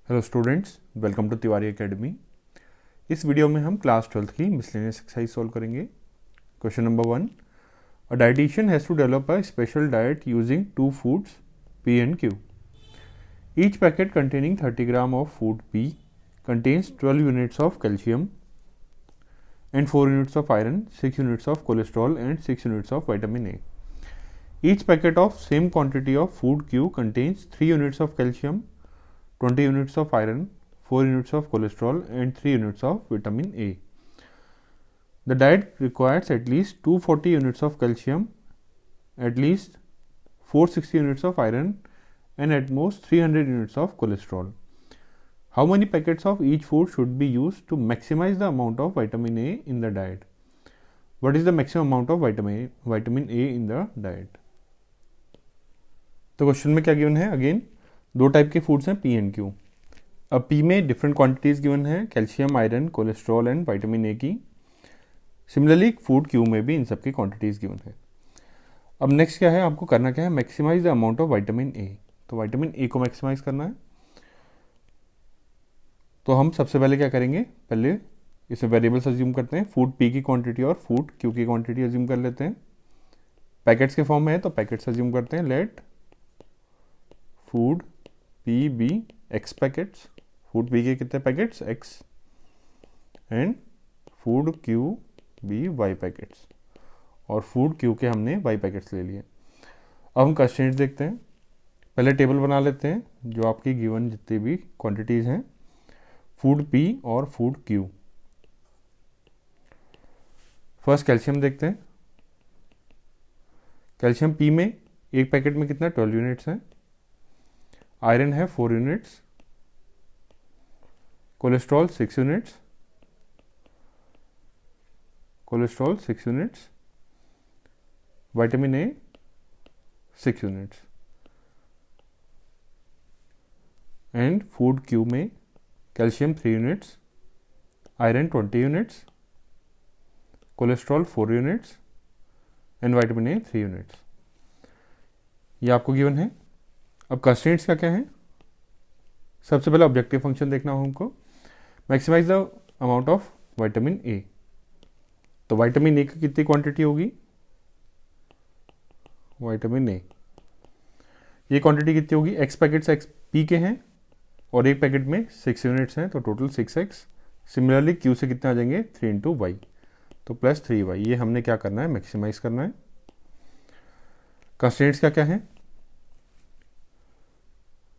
Hello students, welcome to Tiwari academy. इस video में हम क्लास 12th की मिसलेनियस एक्सरसाइज सॉल्व करेंगे। Question number 1, a dietician has to develop a special diet using two foods P and Q. Each packet containing 30 gram of food P contains 12 units of calcium and 4 units of iron, 6 units of cholesterol and 6 units of vitamin A. Each packet of same quantity of food Q contains 3 units of calcium, 20 units of iron, 4 units of cholesterol and 3 units of vitamin A. The diet requires at least 240 units of calcium, at least 460 units of iron and at most 300 units of cholesterol. How many packets of each food should be used to maximize the amount of vitamin A in the diet? What is the maximum amount of vitamin A in the diet? तो question में क्या given है? Again दो type के foods हैं, P and Q। अब P में different quantities given है, calcium, iron, cholesterol and vitamin A की। सिमिलरली फूड Q में भी इन सब की क्वांटिटीज गिवन है। अब नेक्स्ट क्या है, आपको करना क्या है, maximise the amount of vitamin A. तो विटामिन ए को मैक्सिमाइज करना है। तो हम सबसे पहले क्या करेंगे, पहले इसे वेरिएबल्स अज्यूम करते हैं। फूड P की क्वांटिटी और फूड Q की क्वांटिटी अज्यूम कर लेते हैं। पैकेट्स के फॉर्म में है तो पैकेट्स अज्यूम करते हैं। Let food P be x packets. Food P के कितने packets, x, and food Q be y packets, और फूड Q के हमने वाई पैकेट्स ले लिए। अब हम कंस्ट्रेंट्स देखते हैं। पहले टेबल बना लेते हैं जो आपकी गिवन जितनी भी क्वांटिटीज हैं, फूड P और फूड Q। फर्स्ट कैल्शियम देखते हैं। कैल्शियम P में एक पैकेट में कितना, 12 यूनिट्स हैं। आयरन है 4 units, cholesterol 6 units, vitamin A 6 units, and food Q में calcium 3 units, iron 20 units, cholesterol 4 units and vitamin A 3 units. ये आपको गिवन है। अब कंस्ट्रेंट्स क्या क्या हैं, सबसे पहले ऑब्जेक्टिव फंक्शन देखना हो हमको, maximise the amount of vitamin A. तो विटामिन ए की कितनी क्वांटिटी होगी, विटामिन ए ये क्वांटिटी कितनी होगी, एक्स पैकेट्स एक्स P के हैं और एक पैकेट में 6 यूनिट्स हैं तो टोटल 6x। सिमिलरली Q से कितने आ जाएंगे, 3 इंटू वाई, तो प्लस 3y। ये हमने क्या करना है, मैक्सिमाइज करना है। कंस्ट्रेंट्स क्या क्या है,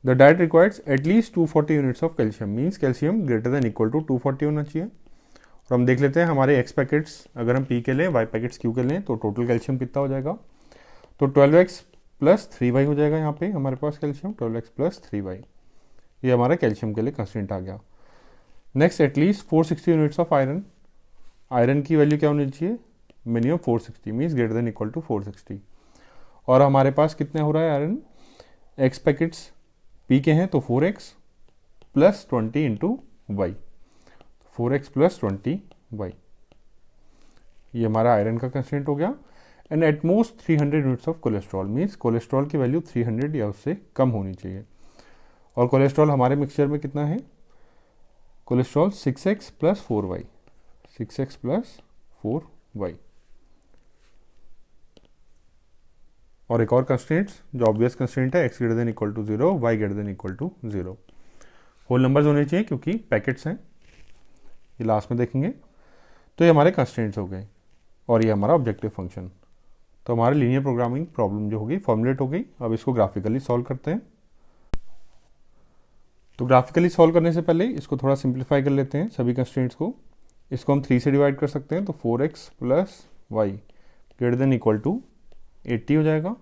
the diet requires at least 240 units of calcium, means calcium greater than equal to 240 होना चाहिए। और हम देख लेते हैं हमारे एक्स पैकेट्स अगर हम P के लें, वाई पैकेट्स Q के लें, तो टोटल कैल्शियम कितना हो जाएगा, तो 12x प्लस 3y हो जाएगा। यहाँ पे हमारे पास कैल्शियम 12x प्लस 3y, ये हमारा कैल्शियम के लिए कंस्टेंट आ गया। Next, at least 460 units of iron. Iron की वैल्यू क्या होनी चाहिए, minimum 460, means greater than equal to 460। और हमारे पास कितने हो रहा है आयरन, एक्स पैकेट्स P के हैं तो 4x plus 20 into Y, 4x plus 20y, ये हमारा आयरन का कंस्टेंट हो गया। And at most 300 units of cholesterol, means cholesterol की वैल्यू 300 या उससे कम होनी चाहिए। और कोलेस्ट्रॉल हमारे मिक्सचर में कितना है, cholesterol 6x plus 4y, 6x plus 4y। और एक और कंस्टेंट्स जो ऑब्वियस कंस्टेंट है, x greater than equal to 0, y greater than equal to 0। Whole numbers होने चाहिए क्योंकि पैकेट्स हैं, ये लास्ट में देखेंगे। तो ये हमारे कंस्टेंट्स हो गए और ये हमारा ऑब्जेक्टिव फंक्शन। तो हमारी लीनियर प्रोग्रामिंग प्रॉब्लम जो होगी फॉर्मुलेट हो गई। अब इसको ग्राफिकली सॉल्व करते हैं। तो ग्राफिकली सॉल्व करने से पहले इसको थोड़ा सिंप्लीफाई कर लेते हैं सभी कंस्टेंट्स को। इसको हम 3 से डिवाइड कर सकते हैं, तो 4x plus y greater than equal to 80 हो जाएगा।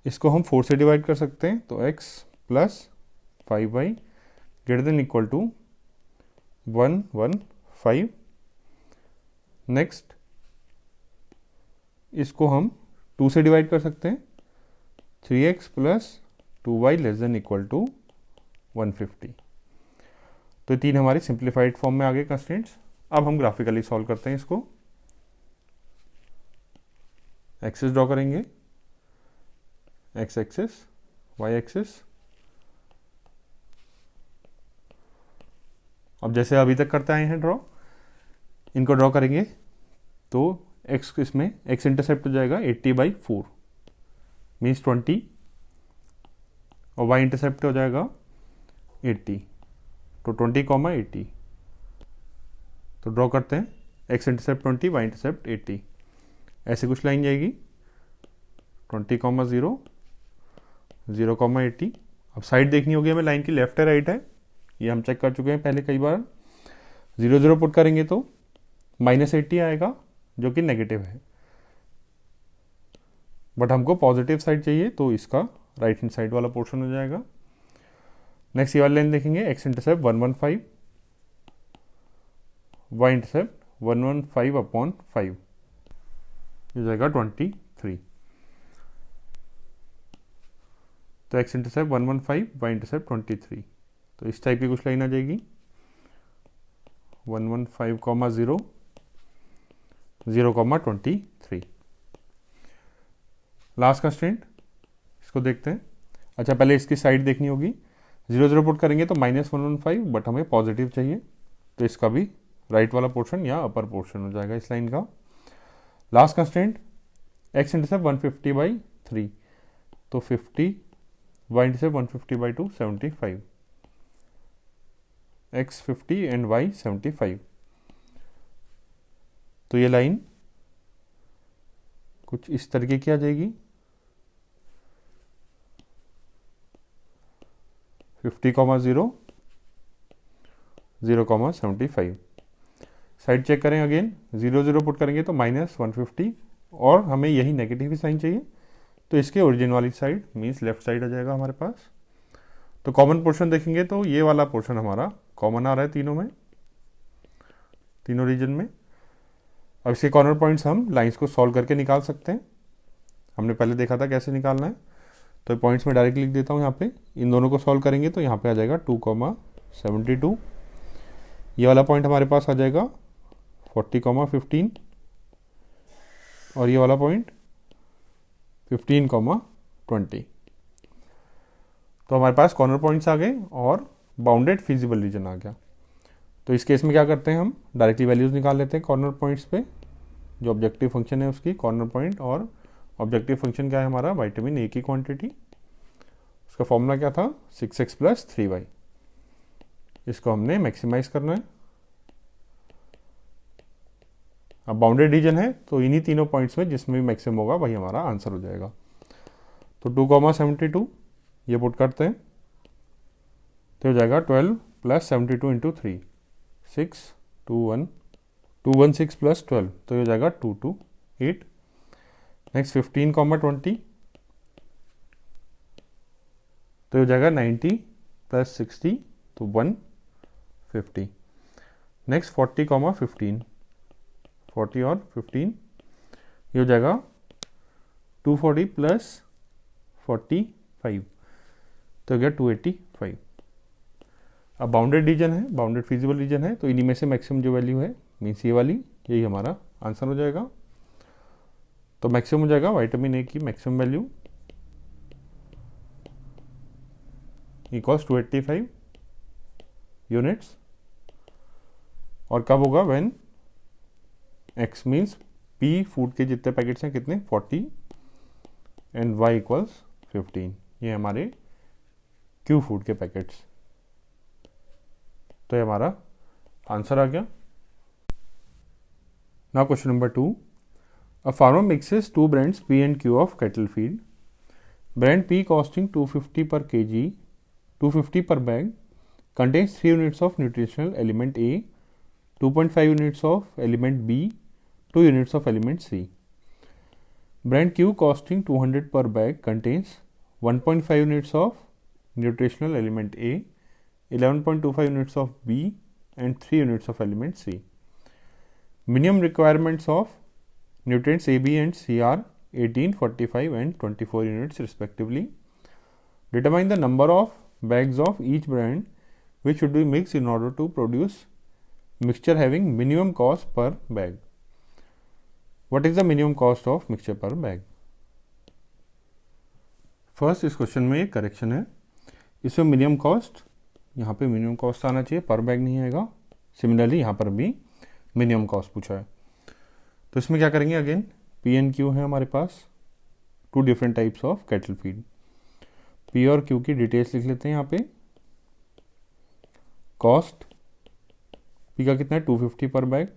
इसको हम 4 से डिवाइड कर सकते हैं, तो x plus 5y greater than equal to 115। Next, इसको हम 2 से डिवाइड कर सकते हैं, 3x plus 2y less than equal to 150। तो 3 हमारी सिंप्लीफाइड फॉर्म में आ गए कंस्टेंट्स। अब हम ग्राफिकली सॉल्व करते हैं इसको। एक्सिस ड्रॉ करेंगे, एक्स एक्सिस, वाई एक्सिस, अब जैसे अभी तक करते आए हैं ड्रॉ, इनको ड्रॉ करेंगे तो x इसमें x इंटरसेप्ट हो जाएगा 80/4 मीन्स 20 और y इंटरसेप्ट हो जाएगा 80, तो 20, 80। तो ड्रॉ करते हैं, x इंटरसेप्ट 20, y इंटरसेप्ट 80, ऐसे कुछ लाइन जाएगी 20, 0, 0, 80। अब साइड देखनी होगी हमें लाइन की, लेफ्ट है राइट है, ये हम चेक कर चुके हैं पहले कई बार। 0, 0 पुट करेंगे तो -80 आएगा जो कि नेगेटिव है, बट हमको पॉजिटिव साइड चाहिए तो इसका राइट हैंड साइड वाला पोर्शन हो जाएगा। नेक्स्ट ये वाली लाइन देखेंगे, x इंटरसेप्ट 115, y इंटरसेप्ट 115/5 हो जाएगा 23। तो x इंटरसेप्ट 115, y इंटरसेप्ट 23, तो इस टाइप की कुछ लाइन आ जाएगी 115, 0, 23। लास्ट कंस्ट्रेंट इसको देखते हैं। अच्छा पहले इसकी साइड देखनी होगी, 0, 0 पुट करेंगे तो -115, बट हमें पॉजिटिव चाहिए तो इसका भी राइट वाला पोर्शन या अपर पोर्शन हो जाएगा इस लाइन का। लास्ट कंस्ट्रेंट x इंटरसेप्ट 150/3, तो 50, y intercept 150/2 75, x 50 and y 75। तो ये लाइन कुछ इस तरीके की आ जाएगी, 50, 0, 75। साइड चेक करें अगेन, 0, 0 पुट करेंगे तो -150 और हमें यही नेगेटिव ही साइन चाहिए तो इसके ओरिजिन वाली साइड मीन्स लेफ्ट साइड आ जाएगा हमारे पास। तो कॉमन पोर्शन देखेंगे तो ये वाला पोर्शन हमारा कॉमन आ रहा है तीनों में, तीनों रीजन में। अब इसके कॉर्नर पॉइंट्स हम लाइंस को सॉल्व करके निकाल सकते हैं, हमने पहले देखा था कैसे निकालना है। तो पॉइंट्स में डायरेक्ट लिख देता हूँ यहाँ पे, इन दोनों को सॉल्व करेंगे तो यहाँ पे आ जाएगा 2, 72। ये वाला पॉइंट हमारे पास आ जाएगा 40, 15 और ये वाला पॉइंट 15, 20। तो हमारे पास कॉर्नर पॉइंट्स आ गए और बाउंडेड फिजिबल रीजन आ गया। तो इस केस में क्या करते हैं, हम डायरेक्टली वैल्यूज निकाल लेते हैं कॉर्नर पॉइंट्स पे, जो ऑब्जेक्टिव फंक्शन है उसकी कॉर्नर पॉइंट, और ऑब्जेक्टिव फंक्शन क्या है हमारा, विटामिन ए की क्वांटिटी। उसका फॉर्मूला क्या था, 6x + 3y। इसको हमने मैक्सिमाइज करना है। अब बाउंडेड रीजन है तो इन्हीं तीनों पॉइंट्स में जिसमें भी मैक्सिमम होगा वही हमारा आंसर हो जाएगा। तो 2, 72 ये पुट करते हैं तो हो जाएगा 12 + 72 × 3, 6, 216 + 12 तो हो जाएगा 228। नेक्स्ट 15, 20 तो हो जाएगा 90 + 60 तो 150। नेक्स्ट 40, 15 40 और 15 ये हो जाएगा 240 + 45 तो हो गया 285। अब बाउंडेड रीजन है, बाउंडेड फिजिबल रीजन है तो इन्हीं में से मैक्सिमम जो वैल्यू है मीन्स ये वाली, यही हमारा आंसर हो जाएगा। तो मैक्सिमम हो जाएगा विटामिन ए की मैक्सिमम वैल्यू इक्वल्स 285 यूनिट्स, और कब होगा, when x means p food के जितने पैकेट्स हैं कितने 40 एंड y इक्वल्स 15, ये हमारे q फूड के पैकेट्स। तो ये हमारा आंसर आ गया। Now question number 2, a farmer mixes 2 brands P and Q of cattle feed. Brand P costing 250 per kg, 250 per bag, contains 3 units of nutritional element A, 2.5 units of element B, 2 units of element C. Brand Q costing 200 per bag contains 1.5 units of nutritional element A, 11.25 units of B and 3 units of element C. Minimum requirements of nutrients A, B and C are 18, 45 and 24 units respectively. Determine the number of bags of each brand which should be mixed in order to produce mixture having minimum cost per bag. What is the minimum cost of mixture per bag? First इस question में एक correction है, इसमें minimum cost यहाँ पे minimum cost आना चाहिए, पर बैग नहीं आएगा। सिमिलरली यहाँ पर भी मिनिमम कॉस्ट पूछा है, तो इसमें क्या करेंगे, अगेन पी एंड क्यू है हमारे पास, two different types of cattle feed. P और क्यू की डिटेल्स लिख लेते हैं यहाँ पे। कॉस्ट पी का कितना है 250 पर बैग,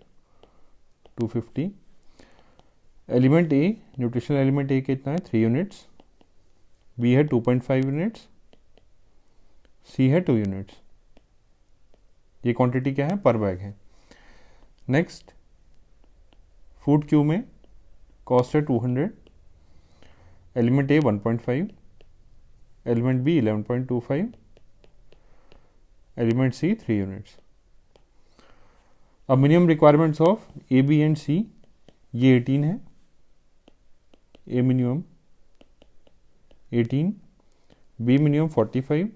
250। एलिमेंट ए, न्यूट्रिशनल एलिमेंट ए कितना है 3 यूनिट्स, बी है 2.5 यूनिट्स, सी है 2 यूनिट्स। ये क्वांटिटी क्या है, पर बैग है। नेक्स्ट फूड क्यू में कॉस्ट है 200, element A 1.5, element B 11.25, element C 3 units. अब minimum requirements of A B and C, ये 18 है, A minimum 18, B minimum 45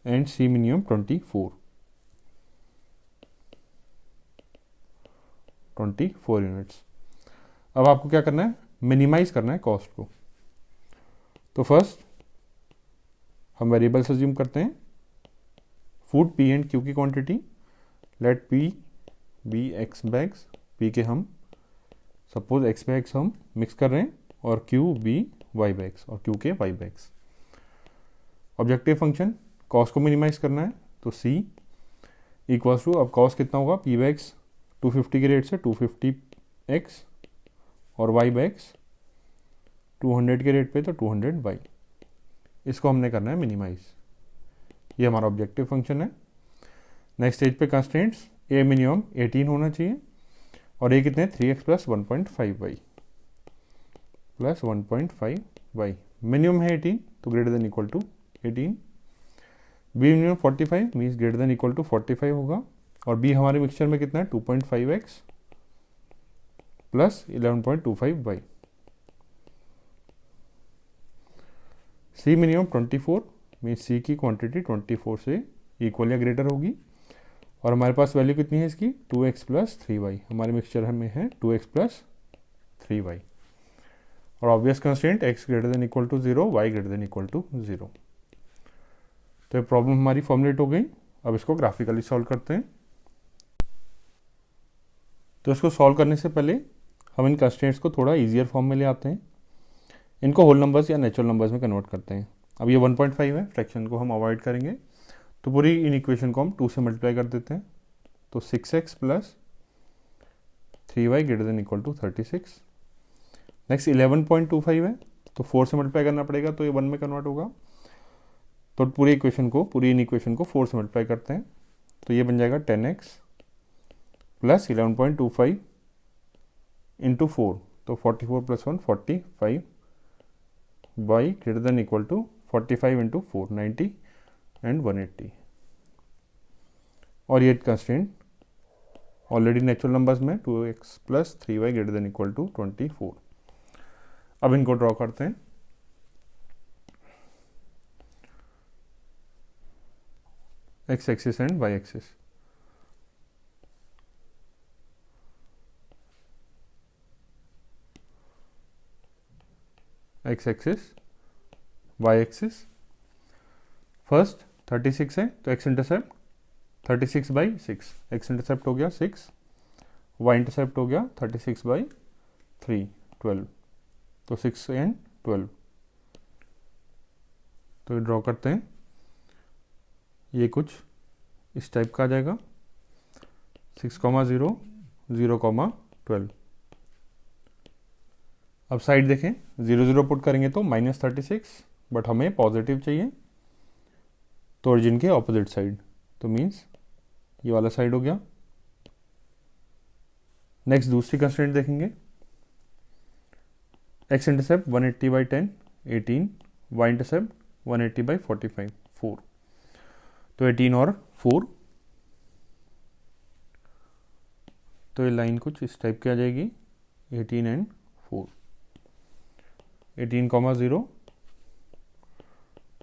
and C minimum 24 units. अब आपको क्या करना है, मिनिमाइज करना है कॉस्ट को। तो फर्स्ट हम वेरिएबल्स अज्यूम करते हैं। फूड पी एंड क्यू की quantity, let P be x bags, P के हम सपोज एक्स बैग्स हम मिक्स कर रहे हैं, और क्यू बी वाई बैग्स, और क्यू के y bags. Objective function cost को मिनिमाइज करना है, तो सी इक्वल्स टू, अब कॉस्ट कितना होगा, पी बैग्स 250 के रेट से 250 एक्स, और वाई बैग्स 200 के रेट पे तो 200 वाई। इसको हमने करना है मिनिमाइज, ये हमारा ऑब्जेक्टिव फंक्शन है। नेक्स्ट स्टेज पे कंस्ट्रेंट्स, ए मिनिमम 18 होना चाहिए, और ए कितने 3x plus 1.5y plus 1.5y। Minimum है 18, तो greater than equal to 18। B minimum 45 means greater than equal to 45 होगा, और बी हमारे मिक्सचर में कितना है 2.5x प्लस 11.25y। सी मिनिमम 24 मीन्स सी की क्वांटिटी 24 से इक्वल या ग्रेटर होगी, और हमारे पास वैल्यू कितनी है इसकी 2x प्लस 3y, हमारे मिक्सचर में है 2x प्लस 3y। और obvious constraint x greater than equal to 0, y greater than equal to 0। तो ये प्रॉब्लम हमारी फॉर्मुलेट हो गई। अब इसको ग्राफिकली सॉल्व करते हैं। तो इसको सॉल्व करने से पहले हम इन कंस्ट्रेंट्स को थोड़ा ईजियर फॉर्म में ले आते हैं, इनको होल नंबर्स या नेचुरल नंबर्स में कन्वर्ट करते हैं। अब ये 1.5 है, फ्रैक्शन को हम अवॉइड करेंगे, तो पूरी इन इक्वेशन को हम 2 से मल्टीप्लाई कर देते हैं, तो 6x plus 3y greater than equal to 36। Next 11.25 है, तो 4 से मल्टीप्लाई करना पड़ेगा, तो ये 1 में कन्वर्ट होगा। तो पूरी इन इक्वेशन को 4 से मल्टीप्लाई करते हैं, तो ये बन जाएगा 10x प्लस 11.25 इंटू 4, तो 44 plus 1 45 y greater than equal to 45 into 4 90 and 180। और ये कंस्ट्रेंट ऑलरेडी नेचुरल नंबर्स में 2x plus 3y greater than equal to 24। अब इनको ड्रॉ करते हैं। x axis and y axis. x axis, y axis. First 36 है, तो x intercept 36 by 6, x intercept हो गया 6, y इंटरसेप्ट हो गया 36 बाई 3 12, तो 6 एंड 12। तो ये ड्रॉ करते हैं, ये कुछ इस टाइप का आ जाएगा, 6,0 0,12। अब साइड देखें, 0 0 पुट करेंगे तो -36, बट हमें पॉजिटिव चाहिए, तो ओरिजिन के ऑपोजिट साइड, तो मीन्स ये वाला साइड हो गया। नेक्स्ट दूसरी कंस्ट्रेंट देखेंगे, x intercept 180 by 10 18, y intercept 180 by 45 4, तो 18 और 4, तो ये लाइन कुछ इस टाइप की आ जाएगी, 18 एंड 4, 18,0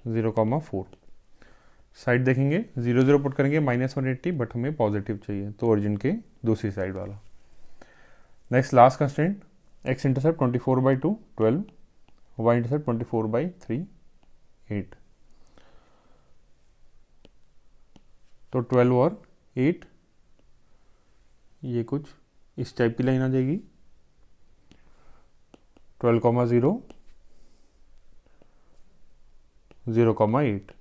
0,4। साइड देखेंगे, 0 0 पुट करेंगे -180, बट हमें पॉजिटिव चाहिए, तो ओरिजिन के दूसरी साइड वाला। Next last constant, x intercept 24 by 2 12, y intercept 24 by 3 8, तो 12 और 8, ये कुछ इस टाइप की लाइन आ जाएगी। 12,0, 0,8।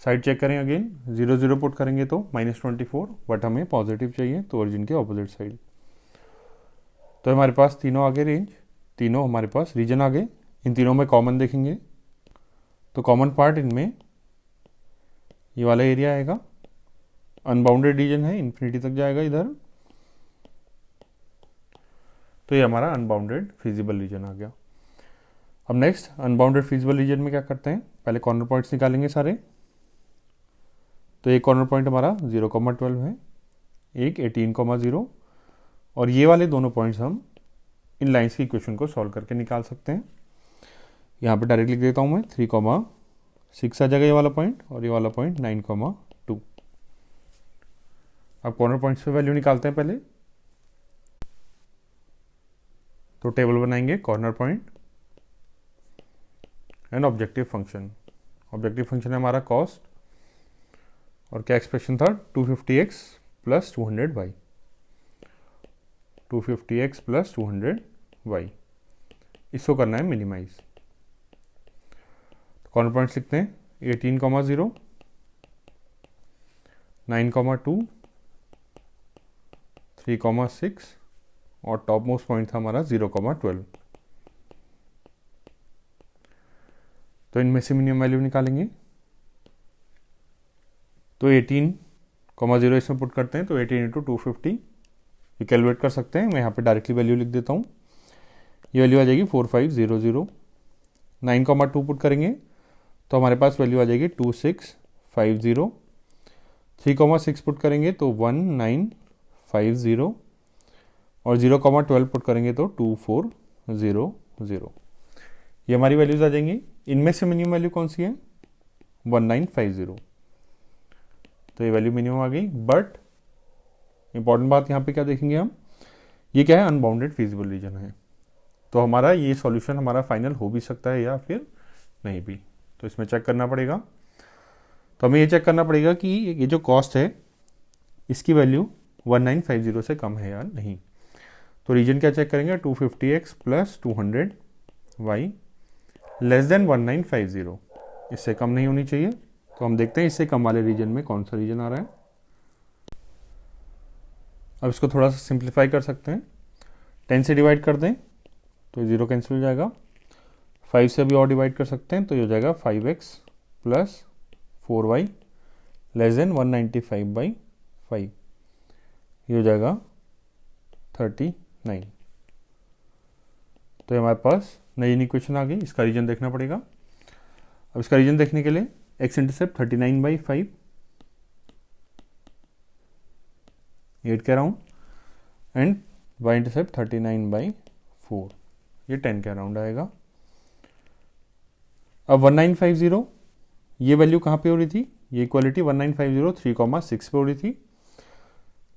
साइड चेक करें अगेन, 0 0 पुट करेंगे तो -24, बट हमें पॉजिटिव चाहिए तो ओरिजिन के ऑपोजिट साइड। तो हमारे पास तीनों आगे रेंज, तीनों हमारे पास रीजन आ गए। इन तीनों में कॉमन देखेंगे तो कॉमन पार्ट इनमें ये वाला एरिया आएगा। अनबाउंडेड रीजन है, इन्फिनिटी तक जाएगा इधर, तो ये हमारा अनबाउंडेड फिजिबल रीजन आ गया। अब नेक्स्ट अनबाउंडेड फिजिबल रीजन में क्या करते हैं, पहले कॉर्नर पॉइंट्स निकालेंगे सारे। तो एक कॉर्नर पॉइंट हमारा 0,12 है, एक 18,0, और ये वाले दोनों पॉइंट्स हम इन लाइंस की इक्वेशन को सॉल्व करके निकाल सकते हैं। यहाँ पे डायरेक्ट लिख देता हूँ मैं, 3,6 आ जाएगा ये वाला पॉइंट, और ये वाला पॉइंट 9,2। अब कॉर्नर पॉइंट्स पे वैल्यू निकालते हैं पहले। तो टेबल बनाएंगे corner point and objective function. Objective function है हमारा कॉस्ट, और क्या एक्सप्रेशन था, 250x plus 200y, 250x plus 200y। इसको करना है मिनिमाइज। कॉर्नर पॉइंट्स लिखते हैं, 18,0, 9,2, 3,6, और टॉप मोस्ट पॉइंट था हमारा 0,12। तो इनमें से मिनिमम वैल्यू निकालेंगे। तो 18,0 इसमें पुट करते हैं, तो 18 × 250 ये कैलकुलेट कर सकते हैं। मैं यहाँ पे डायरेक्टली वैल्यू लिख देता हूँ, ये वैल्यू आ जाएगी 4500। 9,2 पुट करेंगे तो हमारे पास वैल्यू आ जाएगी 2650। 3,6 पुट करेंगे तो 1950, और 0,12 पुट करेंगे तो 2400। ये हमारी वैल्यूज आ जाएंगी। इनमें से मिनिमम वैल्यू कौन सी है, 1950, तो ये वैल्यू मिनिमम आ गई। बट इंपॉर्टेंट बात यहाँ पे क्या देखेंगे हम, ये क्या है, अनबाउंडेड फिजिबल रीजन है, तो हमारा ये सॉल्यूशन हमारा फाइनल हो भी सकता है या फिर नहीं भी। तो इसमें चेक करना पड़ेगा। तो हमें ये चेक करना पड़ेगा कि ये जो कॉस्ट है इसकी वैल्यू 1950 से कम है या नहीं। तो रीजन क्या चेक करेंगे, 250x plus 200y less than 1950, इससे कम नहीं होनी चाहिए। तो हम देखते हैं इससे कम वाले रीजन में कौन सा रीजन आ रहा है। अब इसको थोड़ा सा सिंप्लीफाई कर सकते हैं, 10 से डिवाइड कर दें तो 0 कैंसिल हो जाएगा। 5 से भी और डिवाइड कर सकते हैं तो ये हो जाएगा 5x plus 4y less then 195/5, ये हो जाएगा 39। तो हमारे पास नई इक्वेशन आ गई, इसका रीजन देखना पड़ेगा। अब इसका रीजन देखने के लिए x इंटरसेप्ट 39/5, 8 के अराउंड, एंड y इंटरसेप्ट 39/4, ये 10 के अराउंड आएगा। अब 1950 ये वैल्यू कहाँ पे हो रही थी, ये इक्वालिटी 1950 3,6 पे हो रही थी।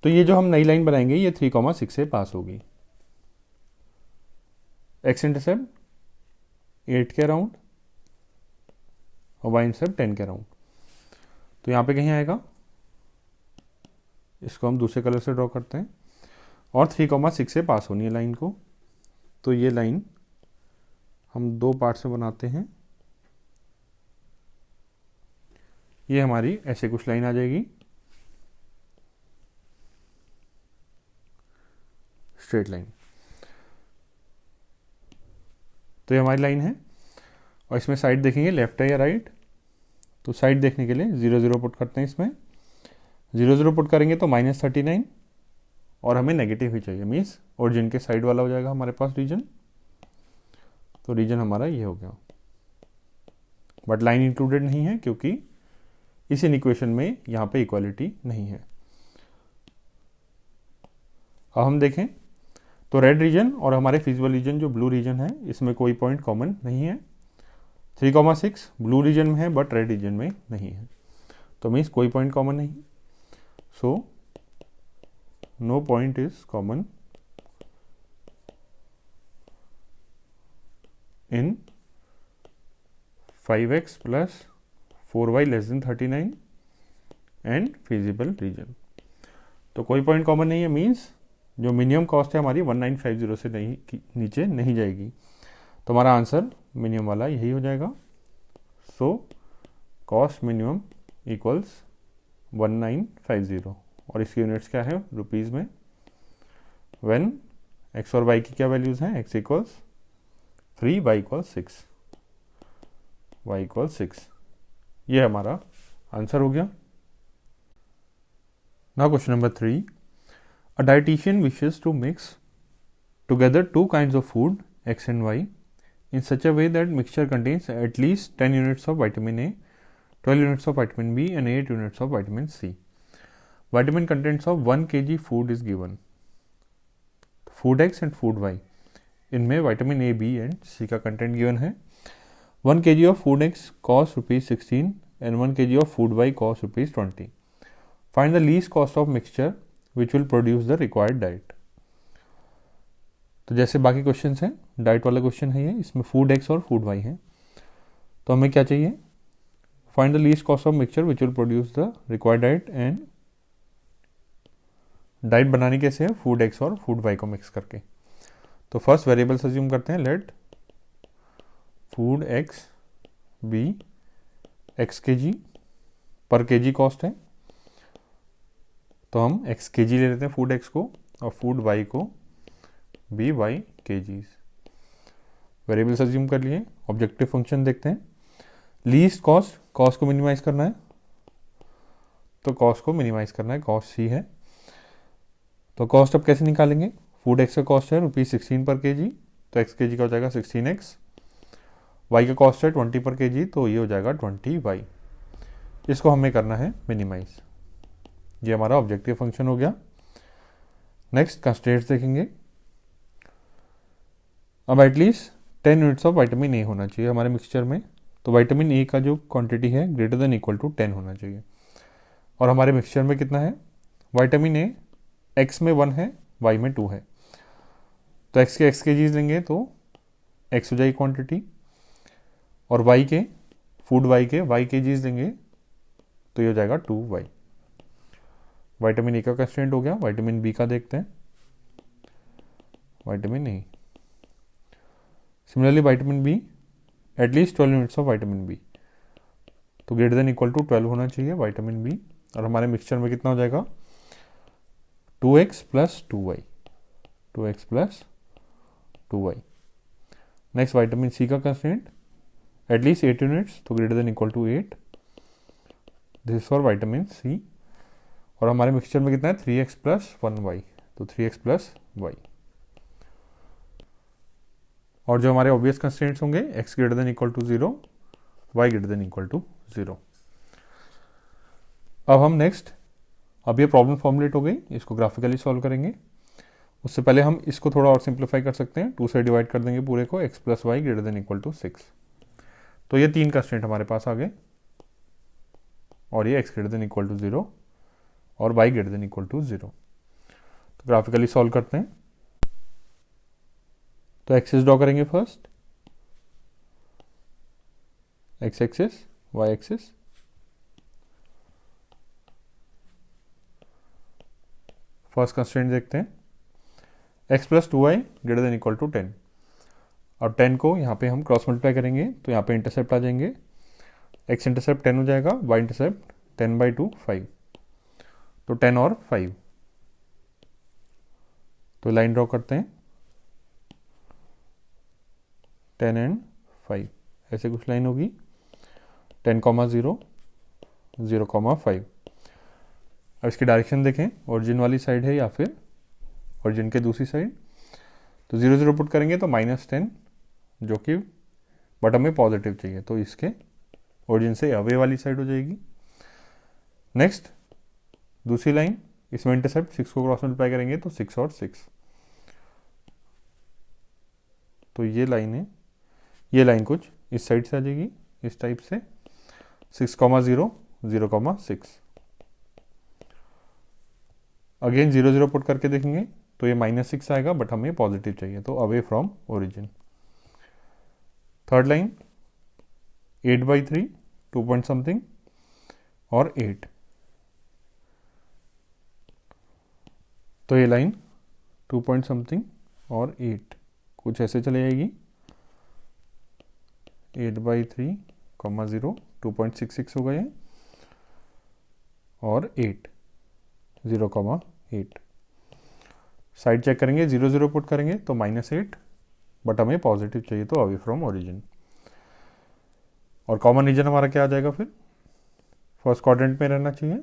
तो ये जो हम नई लाइन बनाएंगे ये 3,6 से पास होगी। x इंटरसेप्ट 8 के अराउंड और y इंटरसेप्ट 10 के अराउंड, तो यहाँ पे कहीं आएगा, इसको हम दूसरे कलर से ड्रॉ करते हैं, और 3,6 से पास होनी है लाइन को। तो ये लाइन हम दो पार्ट से बनाते हैं, ये हमारी ऐसे कुछ लाइन आ जाएगी, स्ट्रेट लाइन। तो ये हमारी लाइन है, और इसमें साइड देखेंगे लेफ्ट है या राइट। तो साइड देखने के लिए 0 0 पुट करते हैं, इसमें 0 0 पुट करेंगे तो -39, और हमें नेगेटिव ही चाहिए, मीन्स ओरिजिन के साइड वाला हो जाएगा हमारे पास रीजन। तो रीजन हमारा ये हो गया, बट लाइन इंक्लूडेड नहीं है क्योंकि इस इक्वेशन में यहाँ पे इक्वालिटी नहीं है। अब हम देखें तो रेड रीजन और हमारे फिजिबल रीजन जो ब्लू रीजन है इसमें कोई पॉइंट कॉमन नहीं है। 3,6 ब्लू रीजन में है बट रेड रीजन में नहीं है, तो मीन्स कोई पॉइंट कॉमन नहीं। So no point is common in 5x plus 4y less than 39 and feasible region. तो कोई पॉइंट कॉमन नहीं है, मीन्स जो मिनिमम कॉस्ट है हमारी 1950 से नहीं नीचे नहीं जाएगी। तो हमारा आंसर मिनिमम वाला यही हो जाएगा। सो कॉस्ट मिनिमम इक्वल्स 1950 और इसकी यूनिट्स क्या है रुपीज़ में। व्हेन एक्स और वाई की क्या वैल्यूज़ हैं, x equals 3, y equals 6, y equals 6। ये हमारा आंसर हो गया। Now question number 3, a dietitian wishes to mix together two kinds of food x and y in such a way that mixture contains at least 10 units of vitamin A, 12 units of vitamin B and 8 units of vitamin C. Vitamin contents of 1 kg food is given. Food X and food Y. इनमें vitamin A, B and सी का content given है। 1 kg of food x cost ₹16 and 1 kg of food Y cost ₹20. Find the least cost of mixture which will produce the required diet. तो जैसे बाकी question हैं, diet वाला question है ये, इसमें फूड एक्स और फूड वाई है। तो हमें क्या चाहिए, find the least cost of mixture which will produce the required diet. And diet बनानी कैसे है, फूड एक्स और फूड वाई को मिक्स करके। तो फर्स्ट वेरिएबल्स अज्यूम करते हैं, let food x be x K G, पर के जी कॉस्ट है तो हम एक्स के जी ले लेते हैं फूड एक्स को, और फूड वाई को बी वाई के जीज। वेरिएबल्स अज्यूम कर लिए। ऑब्जेक्टिव फंक्शन देखते हैं, लीस्ट कॉस्ट, कॉस्ट को मिनिमाइज करना है तो कॉस्ट को मिनिमाइज करना है, कॉस्ट सी है। तो कॉस्ट अब कैसे निकालेंगे, फूड एक्स का कॉस्ट है ₹16 पर के जी, तो एक्स के जी का हो जाएगा 16x। वाई का कॉस्ट है 20 पर के जी, तो ये हो जाएगा 20y। इसको हमें करना है मिनिमाइज। ये हमारा ऑब्जेक्टिव फंक्शन हो गया। नेक्स्ट कंस्ट्रेंट्स देखेंगे। अब एटलीस्ट 10 यूनिट्स ऑफ विटामिन ए होना चाहिए हमारे मिक्सचर में। तो विटामिन ए का जो क्वांटिटी है ग्रेटर देन इक्वल टू 10 होना चाहिए। और हमारे मिक्सचर में कितना है, विटामिन ए एक्स में 1 है, वाई में 2 है। तो एक्स के जीज लेंगे तो एक्स हो जाएगी क्वांटिटी, और वाई के फूड वाई के वाई के जीज लेंगे तो ये हो जाएगा 2y। विटामिन ए का कंस्ट्रेंट हो गया। विटामिन बी का देखते हैं, vitamin A. Similarly vitamin B at least 12 units of vitamin B, तो ग्रेटर देन इक्वल टू 12 होना चाहिए विटामिन बी। और हमारे मिक्सचर में कितना हो जाएगा, 2x plus 2y, 2x plus 2y। Next vitamin C का कंस्टेंट एटलीस्ट 8 यूनिट्स, तो greater than equal to 8, this is for vitamin C. और हमारे मिक्सचर में कितना है, 3x प्लस 1y, तो 3x प्लस y। और जो हमारे ऑब्वियस कंस्टेंट्स होंगे, x greater than equal to 0, y greater than equal to 0। अब हम नेक्स्ट, अब ये प्रॉब्लम फॉर्मुलेट हो गई, इसको ग्राफिकली सॉल्व करेंगे। उससे पहले हम इसको थोड़ा और सिंप्लीफाई कर सकते हैं, 2 से डिवाइड कर देंगे पूरे को, x plus y greater than equal to 6। तो ये 3 कंस्टेंट हमारे पास आ गए, और ये x greater than equal to 0 और y greater than equal to 0। तो ग्राफिकली सॉल्व करते हैं। तो एक्सिस ड्रॉ करेंगे first, x axis, y axis. First constraint देखते हैं, x plus 2y greater than equal to 10। और 10 को यहाँ पे हम क्रॉस मल्टीप्लाई करेंगे तो यहाँ पे इंटरसेप्ट आ जाएंगे, x इंटरसेप्ट 10 हो जाएगा, y इंटरसेप्ट 10/2 5, तो 10 और 5। तो लाइन ड्रॉ करते हैं, 10 एंड 5 ऐसे कुछ लाइन होगी, 10,0, 0,5। अब इसकी डायरेक्शन देखें, ओरिजिन वाली साइड है या फिर ओरिजिन के दूसरी साइड। तो 0 0 पुट करेंगे तो -10, जो कि बट हमें पॉजिटिव चाहिए, तो इसके ओरिजिन से अवे वाली साइड हो जाएगी। नेक्स्ट दूसरी लाइन, इसमें इंटरसेप्ट 6 को क्रॉस मल्टीप्लाई करेंगे तो 6 और 6। तो ये लाइन है, ये लाइन कुछ इस साइड से आ जाएगी, इस टाइप से, 6,0, 0,6। अगेन 0 0 पुट करके देखेंगे तो ये -6 आएगा, बट हमें पॉजिटिव चाहिए, तो away from origin. Third line 8/3, 2 point something और 8, तो ये लाइन 2 पॉइंट समथिंग और 8 कुछ ऐसे चले जाएगी, 8/3, 2.66 होगा ये, और 8, 0,8। साइड चेक करेंगे, 0 0 पुट करेंगे तो -8, बट हमें पॉजिटिव चाहिए तो अवे फ्रॉम ओरिजिन। और कॉमन रीजन हमारा क्या आ जाएगा फिर, फर्स्ट क्वाड्रेंट में रहना चाहिए,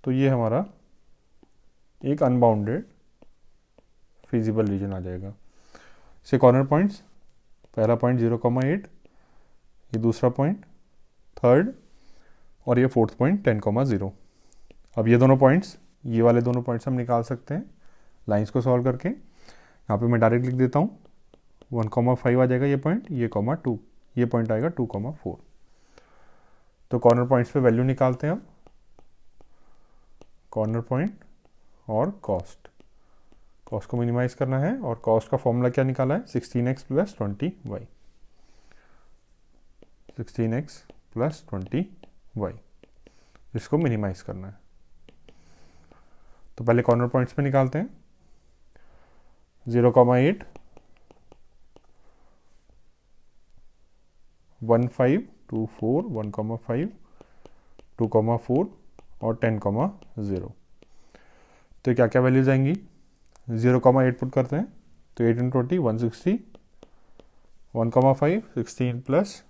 तो ये हमारा एक अनबाउंडेड फिजिबल रीजन आ जाएगा। से कॉर्नर पॉइंट्स, पहला पॉइंट 0,8, ये दूसरा पॉइंट, थर्ड, और ये फोर्थ पॉइंट 10,0। अब ये दोनों पॉइंट्स, ये वाले दोनों पॉइंट्स हम निकाल सकते हैं लाइंस को सॉल्व करके। यहाँ पे मैं डायरेक्ट लिख देता हूँ, 1,5 आ जाएगा ये पॉइंट, ये 2, ये पॉइंट आएगा 2,4। तो कॉर्नर पॉइंट्स पे वैल्यू निकालते हैं हम, कॉर्नर पॉइंट और कॉस्ट को मिनिमाइज करना है, और कॉस्ट का फॉर्मूला क्या निकाला है, 16x + 20y, 16x + 20y, इसको मिनिमाइज करना है। तो पहले कॉर्नर पॉइंट्स पे निकालते हैं, 0,8, 1,5, 2,4, 1,5, 2,4 और 10,0। तो क्या क्या वैल्यूज आएंगी, 0,8 पुट करते हैं तो 8 × 20 160, 1,5 16 +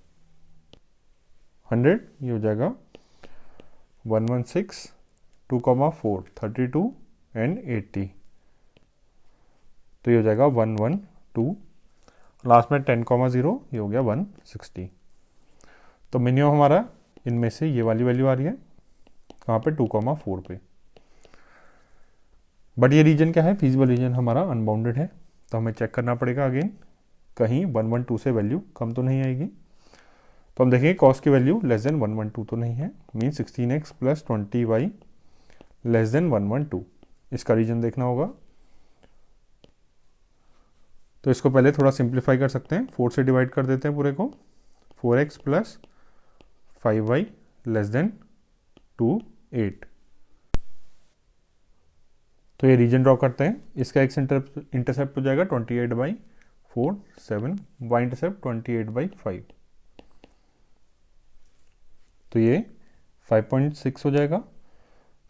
100, ये हो जाएगा 116, 2,4 32 एंड 80, तो ये हो जाएगा 112। लास्ट में 10,0, ये हो गया 160। तो मिनिमम हमारा इनमें से ये वाली वैल्यू आ रही है, कहाँ पे, 2,4 पे। बट ये रीजन क्या है, फिजिबल रीजन हमारा अनबाउंडेड है, तो हमें चेक करना पड़ेगा अगेन, कहीं 112 से वैल्यू कम तो नहीं आएगी। तो हम देखेंगे कॉस्ट की वैल्यू < 112 तो नहीं है, मीन 16x + 20y < 112, इसका रीजन देखना होगा। तो इसको पहले थोड़ा सिंप्लीफाई कर सकते हैं, 4 से डिवाइड कर देते हैं पूरे को, 4x + 5y < 2, 8। तो ये रीजन ड्रॉ करते हैं, इसका x इंटरसेप्ट हो जाएगा 28/4 7, y इंटरसेप्ट 28/5, तो ये 5.6 हो जाएगा,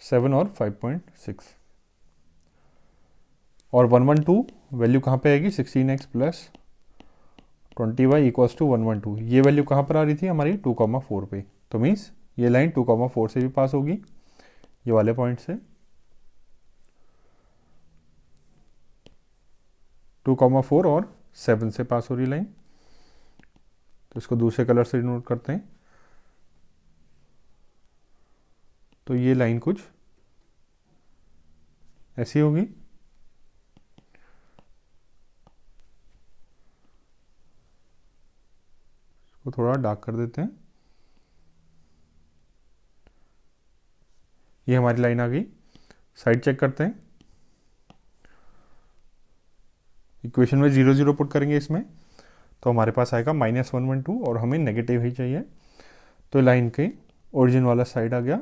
7 और 5.6। और 112 वैल्यू कहाँ पे आएगी, 16x + 20y = 112, ये वैल्यू कहाँ पर आ रही थी हमारी, 2,4 पे। तो मीन्स ये लाइन 2,4 से भी पास होगी, ये वाले पॉइंट से 2,4 और 7 से पास हो रही लाइन। तो इसको दूसरे कलर से डिनोट करते हैं, तो ये लाइन कुछ ऐसी होगी, इसको थोड़ा डार्क कर देते हैं, ये हमारी लाइन आ गई। साइड चेक करते हैं, इक्वेशन में 0 0 पुट करेंगे इसमें, तो हमारे पास आएगा -112, और हमें नेगेटिव ही चाहिए, तो लाइन के ओरिजिन वाला साइड आ गया,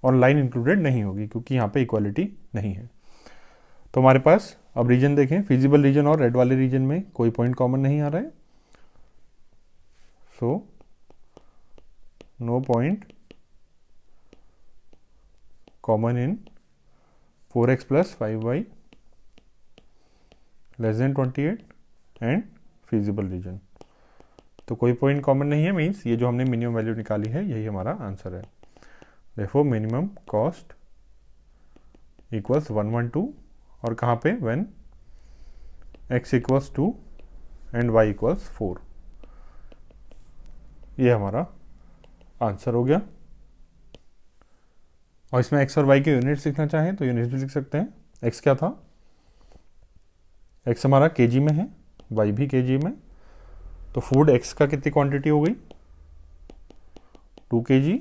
और लाइन इंक्लूडेड नहीं होगी क्योंकि यहाँ पे इक्वालिटी नहीं है। तो हमारे पास अब रीजन देखें, फिजिबल रीजन और रेड वाले रीजन में कोई पॉइंट कॉमन नहीं आ रहा है, so no point common in 4x + 5y < 28 and feasible region. तो कोई पॉइंट कॉमन नहीं है, मीन्स ये जो हमने मिनिमम वैल्यू निकाली है यही हमारा आंसर है। देखो मिनिमम कॉस्ट = 112, और कहाँ पे, व्हेन x = 2 एंड y = 4, ये हमारा आंसर हो गया। और इसमें x और y के यूनिट्स लिखना चाहें तो यूनिट्स भी लिख सकते हैं। x क्या था, x हमारा kg में है, y भी kg में, तो फूड x का कितनी क्वांटिटी हो गई, 2 kg,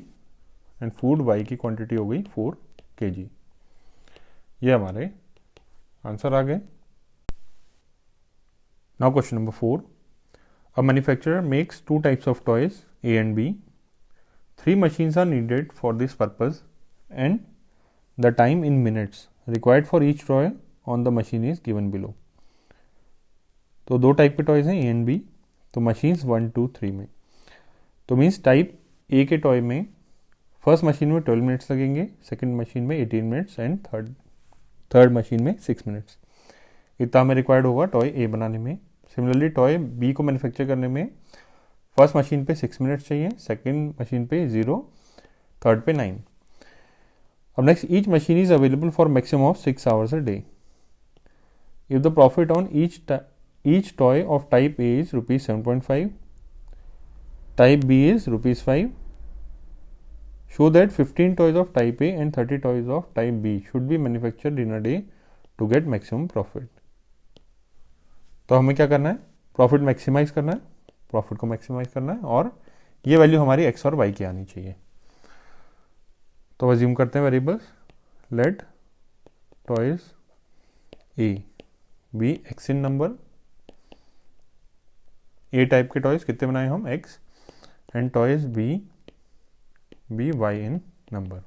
एंड फूड y की क्वांटिटी हो गई 4 kg। ये हमारे आंसर आ गए। Now question number 4, a manufacturer makes 2 types of toys A and B. 3 machines are needed for this purpose and the time in minutes required for each toy on the machine is given below. तो दो type के toys हैं A and B, तो machines 1, 2, 3 में, तो means type A के toy में first machine में 12 मिनट्स लगेंगे, सेकंड मशीन में 18 मिनट्स एंड थर्ड मशीन में 6 मिनट्स. इतना हमें रिक्वायर्ड होगा टॉय ए बनाने में. सिमिलरली टॉय बी को मैन्युफैक्चर करने में फर्स्ट मशीन पे 6 मिनट्स चाहिए, सेकंड मशीन पे 0, थर्ड पे 9. अब next, each machine is available for maximum of 6 hours a day. If the profit on each toy of type A is ₹7.5, type B is ₹5. Show that 15 toys of type A and 30 toys of type B should be manufactured in a day to get maximum profit. तो हमें क्या करना है, profit maximise करना है, profit को maximise करना है, और ये वैल्यू हमारी एक्स और वाई की आनी चाहिए. तो अज्यूम करते हैं variables. Let toys A be x in number. A type के टॉयज कितने बनाए हम, x, and toys B y in number.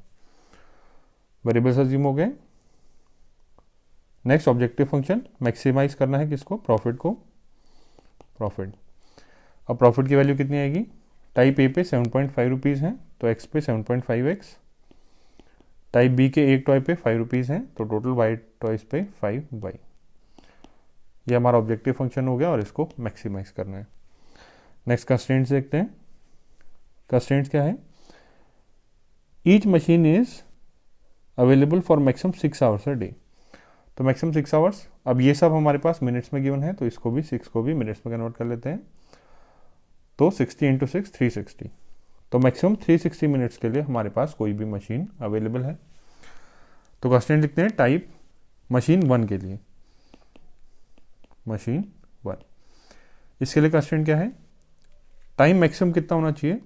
Variables assume हो गए. नेक्स्ट, ऑब्जेक्टिव फंक्शन मैक्सिमाइज करना है किसको, प्रॉफिट को, प्रॉफिट. अब प्रॉफिट की वैल्यू कितनी आएगी, टाइप ए पे 7.5 रुपीज़ हैं तो एक्स पे 7.5x, टाइप बी के एक टॉय पे 5 रुपीज़ हैं तो टोटल वाई टॉयज पे 5y. ये हमारा ऑब्जेक्टिव फंक्शन हो गया और इसको मैक्सिमाइज करना है. नेक्स्ट कंस्ट्रेंट्स देखते हैं. कंस्ट्रेंट्स क्या है, each machine is available for maximum 6 hours a day. तो मैक्सिमम 6 आवर्स, अब ये सब हमारे पास मिनट्स में गिवन है तो इसको भी 6 को भी मिनट्स में कन्वर्ट कर लेते हैं. तो 60 × 6 360. तो मैक्सिमम 360 मिनट्स के लिए हमारे पास कोई भी मशीन अवेलेबल है. तो कंस्ट्रेंट लिखते हैं टाइप मशीन 1 के लिए, मशीन 1. इसके लिए कंस्ट्रेंट क्या है, टाइम मैक्सिमम कितना होना चाहिए,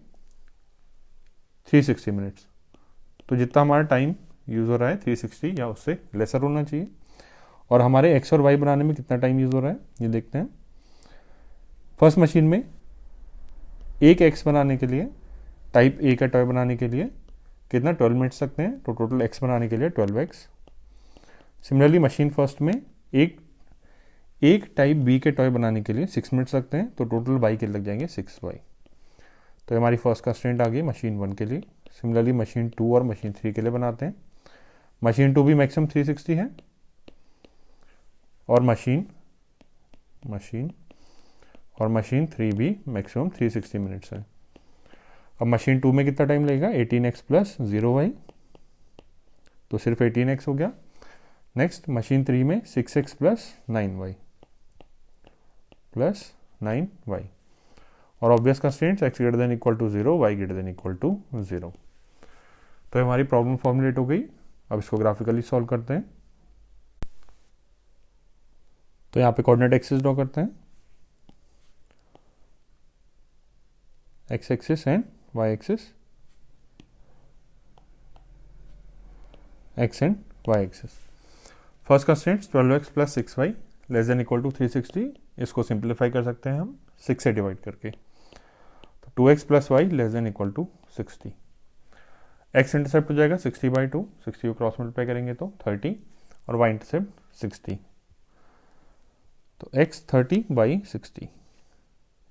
360 मिनट्स. तो जितना हमारा टाइम यूज़ हो रहा है 360 या उससे लेसर होना चाहिए. और हमारे एक्स और वाई बनाने में कितना टाइम यूज़ हो रहा है ये देखते हैं. फर्स्ट मशीन में एक एक्स बनाने के लिए, टाइप ए का टॉय बनाने के लिए कितना 12 मिनट्स लगते हैं, तो टोटल एक्स बनाने के लिए 12x. सिमिलरली मशीन फर्स्ट में एक टाइप बी के टॉय बनाने के लिए 6 मिनट्स लगते हैं तो टोटल वाई के लग जाएंगे 6y. तो हमारी फर्स्ट कंस्ट्रेंट आ गई मशीन 1 के लिए. सिमिलरली मशीन 2 और मशीन 3 के लिए बनाते हैं. मशीन 2 भी मैक्सिमम 360 है और मशीन 3 भी मैक्सिमम 360 मिनट्स है. अब मशीन 2 में कितना टाइम लगेगा, 18x + 0y, तो सिर्फ 18x हो गया. नेक्स्ट मशीन 3 में 6x + 9y. और ऑब्वियस कंस्ट्रेंट्स x > 0, y > 0. तो हमारी प्रॉब्लम फॉर्मुलेट हो गई. अब इसको ग्राफिकली सॉल्व करते हैं. तो यहाँ पे कोऑर्डिनेट एक्सिस ड्रॉ करते हैं, x axis and y axis, x and y axis. First constraint 12x + 6y <= 360. इसको सिंप्लीफाई कर सकते हैं हम 6 से डिवाइड करके. तो 2x + y <= 60. x इंटरसेप्ट हो जाएगा 60/2, 60 को क्रॉस मल्टीप्लाई करेंगे तो 30 और y इंटरसेप्ट 60. तो x 30/60.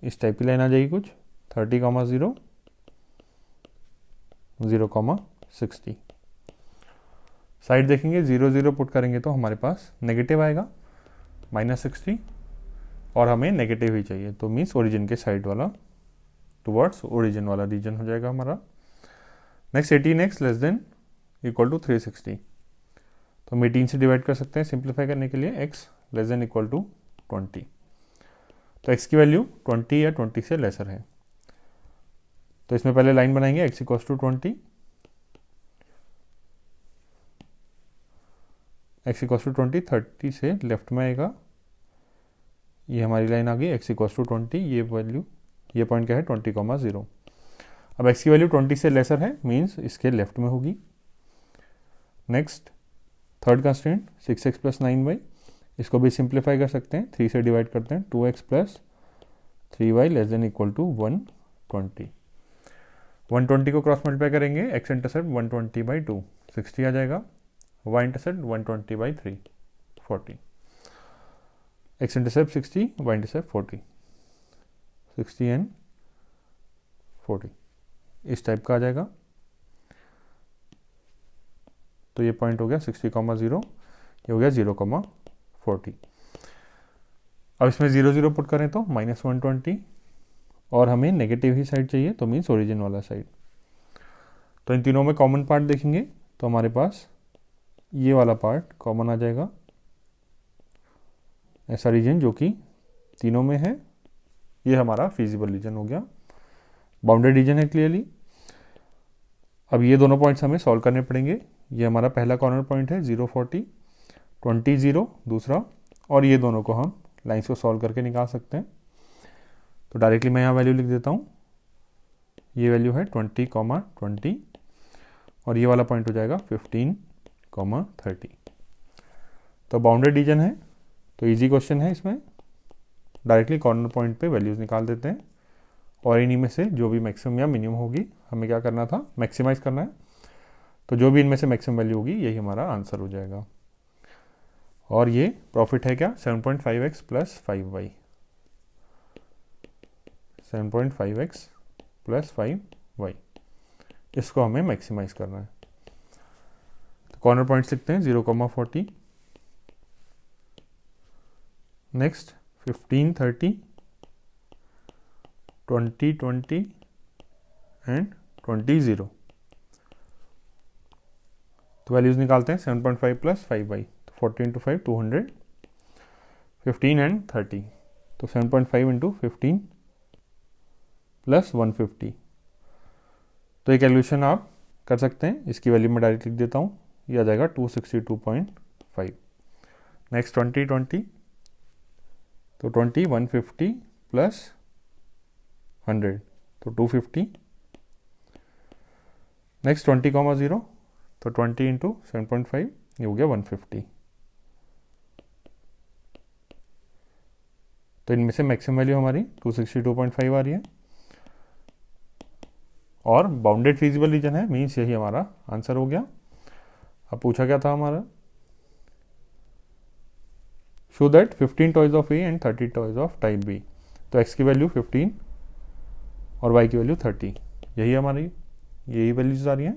इस टाइप की लाइन आ जाएगी कुछ 30, 0, 60. साइड देखेंगे 0, 0 पुट करेंगे तो हमारे पास नेगेटिव आएगा -60 और हमें नेगेटिव ही चाहिए तो मीन्स ओरिजिन के साइड वाला, टुवर्ड्स ओरिजिन वाला रीजन हो जाएगा हमारा. Next 18x <= 360. तो हम 18 से डिवाइड कर सकते हैं सिंप्लीफाई करने के लिए. x <= 20. तो x की वैल्यू 20 या 20 से लेसर है. तो इसमें पहले लाइन बनाएंगे x = 20, x = 20, 30 से लेफ्ट में आएगा. ये हमारी लाइन आ गई x = 20. ये पॉइंट क्या है 20, 0. अब x की वैल्यू 20 से लेसर है मीन्स इसके लेफ्ट में होगी. Next third constraint 6x + 9y. इसको भी सिंप्लीफाई कर सकते हैं, 3 से डिवाइड करते हैं. 2x + 3y <= 120. 120 को क्रॉस मल्टीप्लाई करेंगे, x इंटरसेप्ट 120/2, 60 आ जाएगा, y intercept 120/3 40, x intercept 60, y intercept 40, 60 and 40 इस टाइप का आ जाएगा। तो ये पॉइंट हो गया 60,0, ये हो गया 0,40। अब इसमें 0 0 पुट करें तो -120, और हमें नेगेटिव ही साइड चाहिए, तो मीन्स ओरिजिन वाला साइड। तो इन तीनों में कॉमन पार्ट देखेंगे तो हमारे पास ये वाला पार्ट कॉमन आ जाएगा, ऐसा रीजन जो कि तीनों में है, ये हमारा फीजिबल रीजन हो गया, बाउंडेड रीजन है क्लियरली। अब ये दोनों पॉइंट्स हमें सॉल्व करने पड़ेंगे। ये हमारा पहला कॉर्नर पॉइंट है 0 40, 20 0 दूसरा, और ये दोनों को हम लाइन्स को सॉल्व करके निकाल सकते हैं। तो डायरेक्टली मैं यहाँ वैल्यू लिख देता हूँ, ये वैल्यू है 20,20, और ये वाला पॉइंट हो जाएगा 15,30। तो बाउंडेड रीजन है, तो इजी क्वेश्चन है, इसमें डायरेक्टली कॉर्नर पॉइंट पे वैल्यूज निकाल देते हैं, और इन्हीं में से जो भी मैक्सिमम या मिनिमम होगी हमें क्या करना था, मैक्सिमाइज करना है। तो जो भी इनमें से मैक्सिमम वैल्यू होगी यही हमारा आंसर हो जाएगा। और ये प्रॉफिट है क्या, 7.5x + 5y, 7.5x + 5y, इसको हमें मैक्सिमाइज करना है। तो कॉर्नर पॉइंट्स लिखते हैं 0,40, नेक्स्ट 15 30, 20 20 एंड 20 0। तो वैल्यूज निकालते हैं, 7.5 + 5y, तो 40 × 5 200, 15 एंड 30, तो 7.5 × 15 + 150। तो ये कैलकुलेशन आप कर सकते हैं, इसकी वैल्यू मैं डायरेक्ट लिख देता हूँ, ये आ जाएगा 262.5। नेक्स्ट 20 20, तो 20 150 + 100, तो 250। नेक्स्ट 20,0, तो 20 × 7.5, ये हो गया 150। तो इनमें से मैक्सिमम वैल्यू हमारी 262.5 आ रही है, और बाउंडेड फीजिबल रीजन है, मीन्स यही हमारा आंसर हो गया। अब पूछा क्या था हमारा, show that 15 toys of A and 30 toys of type B. तो x की वैल्यू 15 और y की वैल्यू 30, यही हमारी यही वैल्यूज आ रही हैं।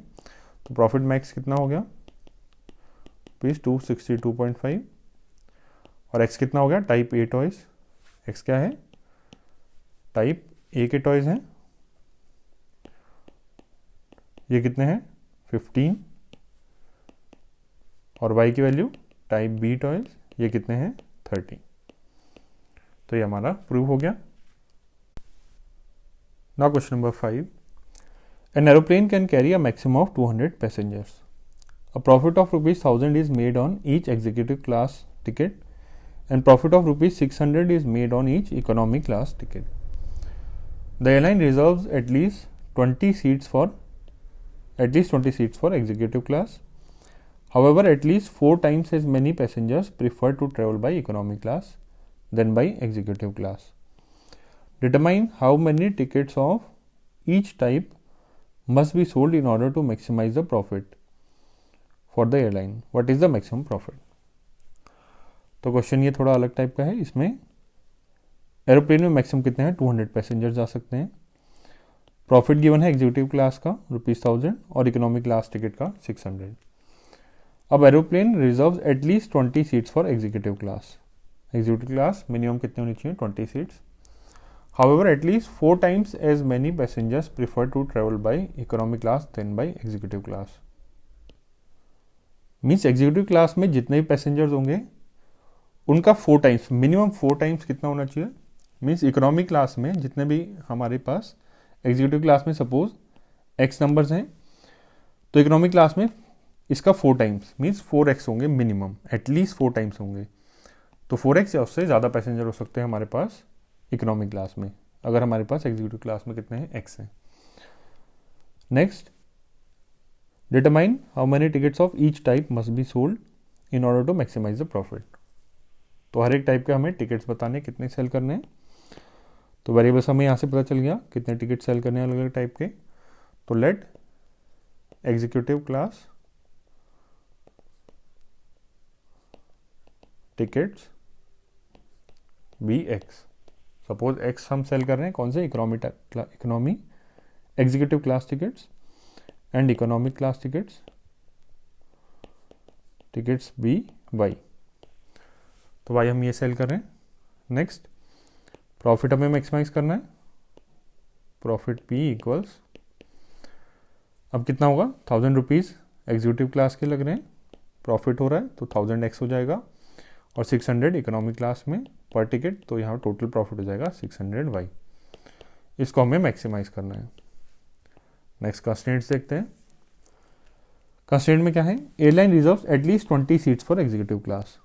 तो प्रॉफिट मैक्स कितना हो गया, रुपीज 262.5, और x कितना हो गया, टाइप ए टॉयज, x क्या है, टाइप ए के टॉयज हैं, ये कितने हैं 15, और y की वैल्यू टाइप बी टॉयज, ये कितने हैं 30। तो ये हमारा प्रूव हो गया। Now question number 5, an aeroplane can carry a maximum of 200 passengers. A profit of ₹1000 is made on each executive class ticket, and profit of ₹600 is made on each economy class ticket. The airline reserves at least 20 seats for executive class. However, at least 4 times as many passengers prefer to travel by economy class than by executive class. Determine how many tickets of each type must be sold in order to maximize the profit for the airline. What is the maximum profit? तो question ये थोड़ा अलग type का है। इसमें aeroplane में maximum कितने हैं, 200 पैसेंजर जा सकते हैं। प्रॉफिट गिवन है एग्जीक्यूटिव क्लास का ₹1000 और इकोनॉमिक क्लास टिकट का 600। अब aeroplane reserve at least 20 seats for executive class. Executive class minimum कितने होनी चाहिए, 20 seats. However, at least 4 times as many passengers prefer to travel by economy class than by executive class. Means executive class में जितने भी passengers होंगे उनका 4 times, minimum 4 times कितना होना चाहिए। मीन्स इकोनॉमी क्लास में जितने भी हमारे पास एग्जीक्यूटिव क्लास में सपोज x नंबर्स हैं, तो इकोनॉमी क्लास में इसका 4 टाइम्स मीन्स 4x होंगे मिनिमम, एटलीस्ट 4 टाइम्स होंगे। तो 4x या उससे ज़्यादा पैसेंजर हो सकते हैं हमारे पास इकोनॉमिक क्लास में, अगर हमारे पास एग्जीक्यूटिव क्लास में कितने हैं, x हैं। Next, determine how many tickets of each type must be sold in order to maximize the profit. तो हर एक टाइप के हमें टिकट्स बताने कितने सेल करने हैं। तो वेरिएबल्स हमें यहाँ से पता चल गया कितने टिकट सेल करने हैं अलग अलग टाइप के। तो let executive class tickets be x. Suppose x हम सेल कर रहे हैं कौन से, economy executive class tickets and economic class tickets be y. तो वाई हम ये सेल कर रहे हैं। नेक्स्ट प्रॉफिट हमें मैक्सिमाइज करना है, प्रॉफिट पी इक्वल्स, अब कितना होगा 1000 रुपीज़ एग्जीक्यूटिव क्लास के लग रहे हैं, प्रॉफिट हो रहा है तो 1000 एक्स हो जाएगा, और 600 इकोनॉमिक क्लास में पर टिकट, तो यहाँ टोटल प्रॉफिट हो जाएगा 600 वाई। इसको हमें मैक्सिमाइज करना है। नेक्स्ट कंस्ट्रेंट्स देखते हैं। कंस्ट्रेंट में क्या है, airline reserves at least 20 seats for executive class.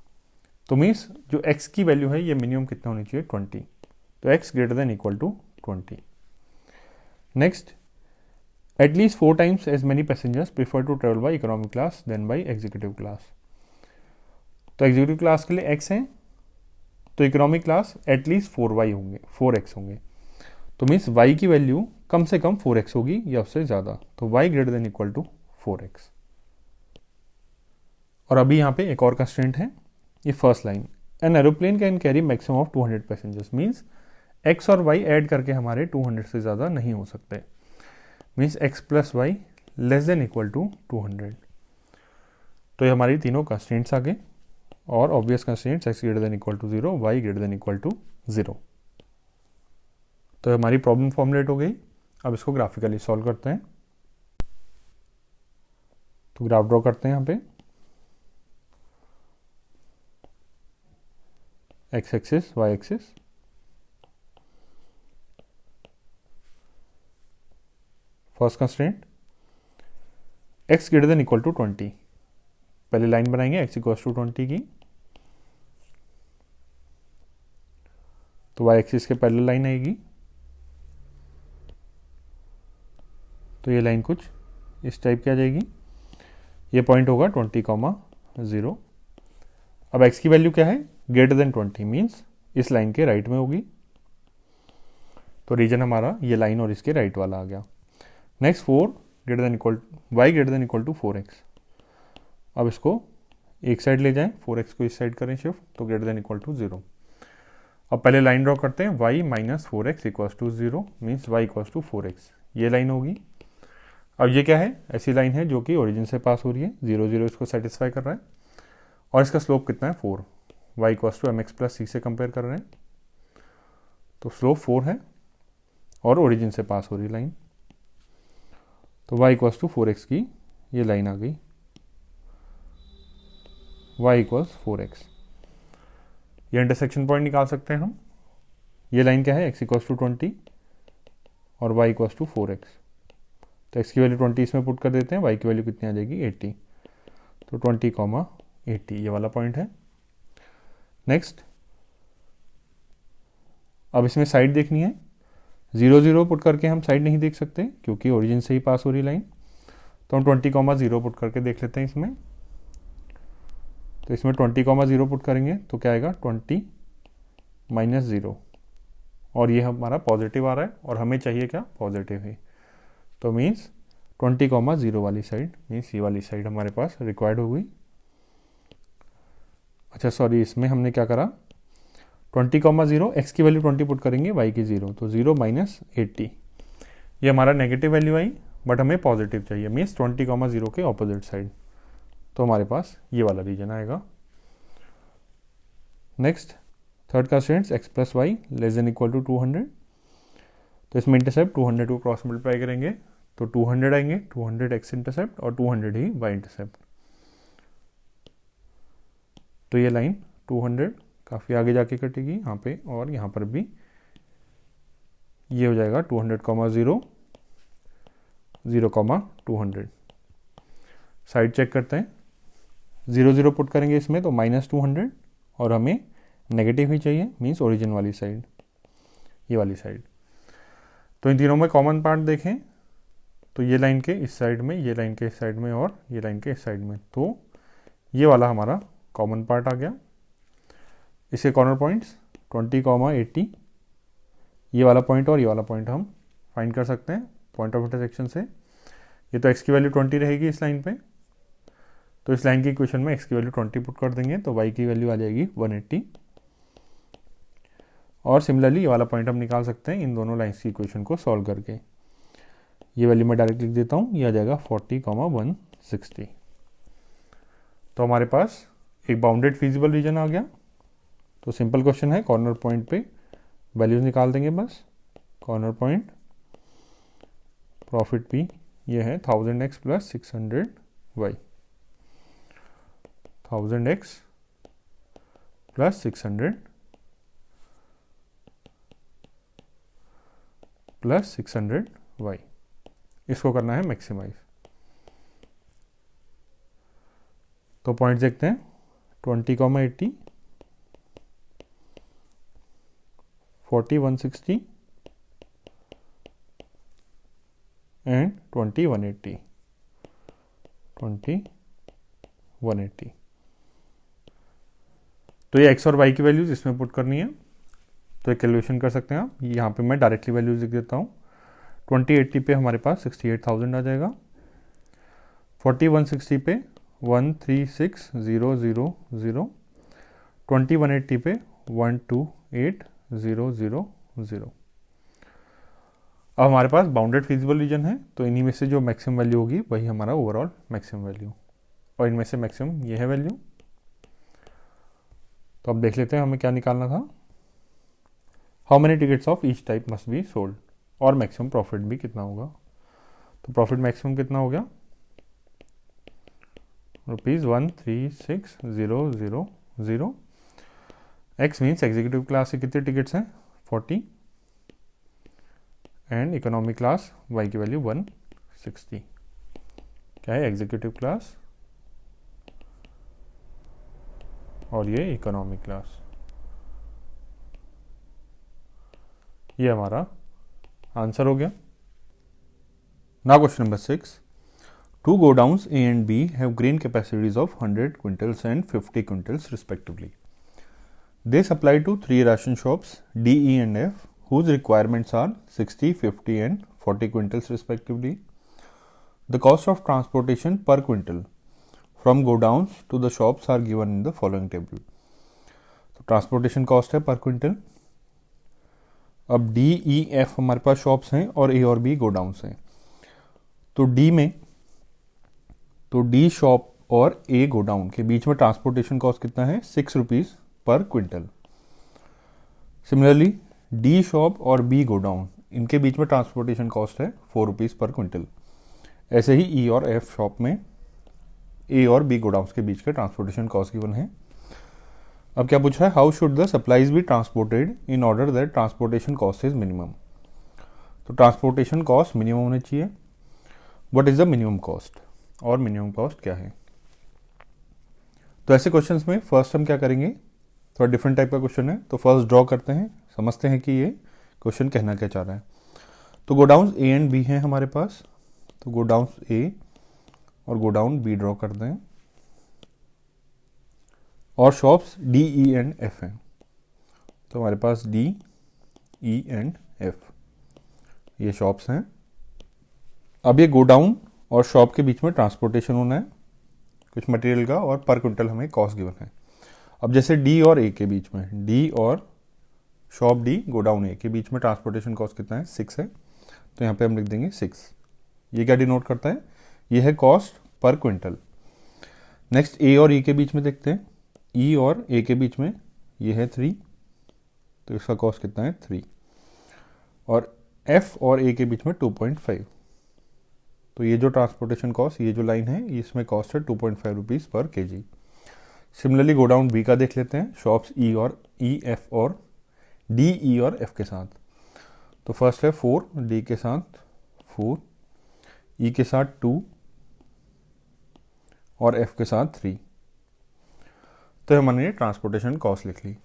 तो मीन्स जो एक्स की वैल्यू है ये मिनिमम कितना होनी चाहिए 20, तो x greater than equal to 20। Next at least 4 times as many passengers prefer to travel by economic class than by executive class. तो एग्जीक्यूटिव क्लास के लिए एक्स है, तो इकोनॉमिक क्लास एटलीस्ट 4y होंगे, 4x होंगे, तो मीन्स y की value कम से कम 4x होगी या उससे ज़्यादा, तो y greater than equal to 4x। और अभी यहाँ पे एक और कंस्ट्रेंट है, ये first line, an aeroplane can carry maximum of 200 passengers, means x और y ऐड करके हमारे 200 से ज़्यादा नहीं हो सकते, means x plus y less than equal to 200। तो ये हमारी तीनों कंस्ट्रेंट्स आ गए, और obvious constraints x greater than equal to 0, y greater than equal to 0। तो हमारी प्रॉब्लम फॉर्मुलेट हो गई। अब इसको ग्राफिकली सॉल्व करते हैं। तो ग्राफ ड्रॉ करते हैं यहाँ पे, x axis y axis, first constraint x greater than equal to 20, पहले लाइन बनाएंगे x इक्वल टू 20 की, तो y एक्सिस के पहले लाइन आएगी, तो ये लाइन कुछ इस टाइप की आ जाएगी, ये पॉइंट होगा 20,0। अब x की वैल्यू क्या है, ग्रेटर देन 20, मीन्स इस लाइन के राइट में होगी, तो रीजन हमारा ये लाइन और इसके राइट वाला आ गया। Next 4 greater than equal, y greater than equal to 4x। अब इसको एक साइड ले जाएं, 4x को इस साइड करें शिफ्ट, तो ग्रेटर देन इक्वल टू 0। अब पहले लाइन ड्रॉ करते हैं, y minus 4x equals to 0, means y equals to 4x, ये लाइन होगी। अब ये क्या है, ऐसी लाइन है जो कि ओरिजिन से पास हो रही है, 0 0 इसको सेटिस्फाई कर रहा है, और इसका स्लोप कितना है 4, y equals to mx plus c से कंपेयर कर रहे हैं, तो स्लोप 4 है और ओरिजिन से पास हो रही लाइन, तो y इक्वल्स टू 4x की ये लाइन आ गई, y इक्वल्स 4x। ये इंटरसेक्शन पॉइंट निकाल सकते हैं हम, ये लाइन क्या है, x इक्वल्स टू 20 और y इक्वल्स टू 4x, तो x की वैल्यू 20 इसमें पुट कर देते हैं, y की वैल्यू कितनी आ जाएगी 80, तो 20,80 ये वाला पॉइंट है। नेक्स्ट अब इसमें साइड देखनी है, 0 0 पुट करके हम साइड नहीं देख सकते क्योंकि ओरिजिन से ही पास हो रही लाइन, तो हम 20,0 पुट करके देख लेते हैं इसमें, तो इसमें 20,0 पुट करेंगे तो क्या आएगा 20 माइनस 0, और ये हमारा पॉजिटिव आ रहा है और हमें चाहिए क्या पॉजिटिव है, तो मीन्स 20,0 वाली साइड, मीन्स ये वाली साइड हमारे पास रिक्वायर्ड हो गई। अच्छा सॉरी, इसमें हमने क्या करा, 20,0 x की वैल्यू 20 पुट करेंगे, y की 0, तो 0 माइनस 80, ये हमारा नेगेटिव वैल्यू आई, बट हमें पॉजिटिव चाहिए, मीन्स 20,0 के ऑपोजिट साइड, तो हमारे पास ये वाला रीजन आएगा। Next third constraint x plus y less than equal to 200, तो इसमें इंटरसेप्ट 200 को क्रॉस मल्टीप्लाई करेंगे तो 200 आएंगे, 200 x इंटरसेप्ट और 200 ही y इंटरसेप्ट, तो ये लाइन 200 काफ़ी आगे जाके कटेगी यहाँ पे, और यहाँ पर भी ये हो जाएगा 200,0 0,200। साइड चेक करते हैं, 0 0 पुट करेंगे इसमें तो माइनस 200, और हमें नेगेटिव ही चाहिए, मीन्स ओरिजिन वाली साइड, ये वाली साइड। तो इन तीनों में कॉमन पार्ट देखें, तो ये लाइन के इस साइड में, ये लाइन के इस साइड में, और ये लाइन के इस साइड में, तो ये वाला हमारा कॉमन पार्ट आ गया। इसके कॉर्नर पॉइंट्स 20,80, ये वाला पॉइंट और ये वाला पॉइंट हम फाइंड कर सकते हैं पॉइंट ऑफ इंटरसेक्शन से। ये तो x की वैल्यू 20 रहेगी इस लाइन पे, तो इस लाइन की इक्वेशन में x की वैल्यू 20 पुट कर देंगे तो y की वैल्यू आ जाएगी 180। और सिमिलरली ये वाला पॉइंट हम निकाल सकते हैं इन दोनों लाइन्स की इक्वेशन को सॉल्व करके। ये वैल्यू मैं डायरेक्ट लिख देता हूँ, ये आ जाएगा 40,160। तो हमारे पास एक बाउंडेड फीजिबल रीजन आ गया। तो सिंपल क्वेश्चन है, कॉर्नर पॉइंट पे वैल्यूज निकाल देंगे बस। कॉर्नर पॉइंट प्रॉफिट पी ये है 1000x plus 600y, 1000x plus 600 plus 600y। इसको करना है मैक्सिमाइज। तो पॉइंट देखते हैं 20,80, 40,160 एंड 20,180, 20,180। तो ये x और y की वैल्यूज इसमें पुट करनी है। तो एक कैलकुलेशन कर सकते हैं आप। यहाँ पे मैं डायरेक्टली वैल्यूज लिख देता हूँ। 2080 पे हमारे पास 68,000 आ जाएगा। 4160 पे 136,000, 2180 पे 128,000। अब हमारे पास बाउंडेड फिजिबल रीजन है, तो इन्हीं में से जो मैक्सिमम वैल्यू होगी वही हमारा ओवरऑल मैक्सिमम वैल्यू, और इनमें से मैक्सिमम ये है वैल्यू। तो अब देख लेते हैं हमें क्या निकालना था। How many tickets of each type must be sold, और मैक्सिमम प्रॉफिट भी कितना होगा। तो प्रॉफिट मैक्सिमम कितना हो गया, ₹136,000। एक्स मीन्स एग्जीक्यूटिव क्लास के कितने टिकट्स हैं 40, एंड इकोनॉमी क्लास वाई की वैल्यू 160। क्या है, एग्जीक्यूटिव क्लास और ये इकोनॉमी क्लास। ये हमारा आंसर हो गया। Now question number 6, two godowns A and B have grain capacities of 100 quintals and 50 quintals respectively. They supply to 3 ration shops D, E and F whose requirements are 60, 50 and 40 quintals respectively. The cost of transportation per quintal from godowns to the shops are given in the following table. तो transportation cost है पर quintal. अब D E F हमारे पास shops हैं और ए और B godowns हैं। तो डी शॉप और ए गोडाउन के बीच में ट्रांसपोर्टेशन कॉस्ट कितना है, ₹6 पर क्विंटल। सिमिलरली डी शॉप और बी गोडाउन इनके बीच में ट्रांसपोर्टेशन कॉस्ट है ₹4 पर क्विंटल। ऐसे ही ई और एफ शॉप में ए और बी गोडाउन्स के बीच के ट्रांसपोर्टेशन कॉस्ट गिवन है। अब क्या पूछ रहा है, how should the supplies be transported in order that transportation cost is minimum. तो ट्रांसपोर्टेशन कॉस्ट मिनिमम होना चाहिए। What is the minimum cost, और मिनिमम कॉस्ट क्या है। तो ऐसे क्वेश्चंस में फर्स्ट हम क्या करेंगे, थोड़ा डिफरेंट टाइप का क्वेश्चन है, तो फर्स्ट ड्रॉ करते हैं, समझते हैं कि ये क्वेश्चन कहना क्या चाह रहा है। तो गोडाउन ए एंड बी हैं हमारे पास, तो गोडाउन ए और गोडाउन बी ड्रॉ करते हैं, और shops D E and F हैं। तो हमारे पास डी ई एंड एफ ये शॉप्स हैं। अब ये गोडाउन और शॉप के बीच में ट्रांसपोर्टेशन होना है कुछ मटेरियल का, और पर क्विंटल हमें कॉस्ट गिवन है। अब जैसे डी और ए के बीच में, डी और शॉप डी गोडाउन ए के बीच में ट्रांसपोर्टेशन कॉस्ट कितना है, 6 है। तो यहाँ पे हम लिख देंगे 6। ये क्या डिनोट करता है, ये है कॉस्ट पर क्विंटल। नेक्स्ट ए और ई के बीच में देखते हैं, ई और ए के बीच में ये है 3, तो इसका कॉस्ट कितना है 3। और एफ और ए के बीच में 2.5। तो ये जो ट्रांसपोर्टेशन कॉस्ट, ये जो लाइन है, इसमें कॉस्ट है ₹2.5 पर kg। सिमिलरली गोडाउन बी का देख लेते हैं, शॉप्स ई और ई एफ और डी ई और एफ के साथ। तो फर्स्ट है 4, डी के साथ 4, ई के साथ 2 और एफ के साथ 3। तो हमने ट्रांसपोर्टेशन कॉस्ट लिख ली।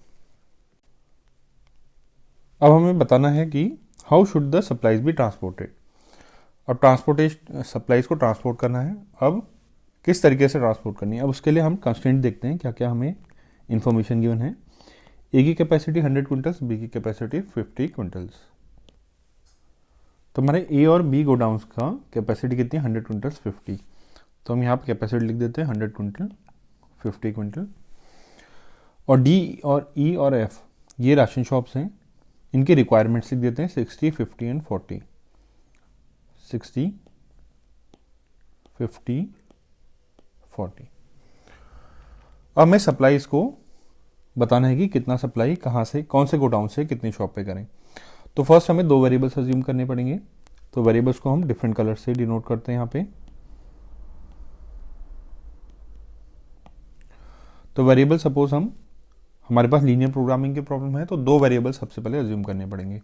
अब हमें बताना है कि how should the supplies be transported. अब ट्रांसपोर्टेशन सप्लाईज को ट्रांसपोर्ट करना है, अब किस तरीके से ट्रांसपोर्ट करनी है। अब उसके लिए हम कंस्ट्रेंट देखते हैं क्या क्या हमें इंफॉर्मेशन गिवन है। ए की कैपेसिटी 100 क्विंटल्स, बी की कैपेसिटी 50 क्विंटल्स। तो हमारे ए और बी गोडाउन्स का कैपेसिटी कितनी है, 100 क्विंटल्स 50। तो तो हम यहाँ पर कैपेसिटी लिख देते हैं 100 क्विंटल, 50 क्विंटल। और डी और ई और एफ ये राशन शॉप्स हैं, इनके रिक्वायरमेंट्स लिख देते हैं 60, 50 एंड 40। 60, 50, 40। अब हमें सप्लाईज को बताना है कि कितना सप्लाई कहाँ से, कौन से गोडाउन से कितनी शॉप पे करें। तो फर्स्ट हमें दो वेरिएबल्स अज्यूम करने पड़ेंगे। तो वेरिएबल्स को हम डिफरेंट कलर से डिनोट करते हैं यहाँ पे। तो वेरिएबल सपोज हमारे पास लीनियर प्रोग्रामिंग की प्रॉब्लम है, तो दो वेरिएबल सबसे पहले अज्यूम करने पड़ेंगे।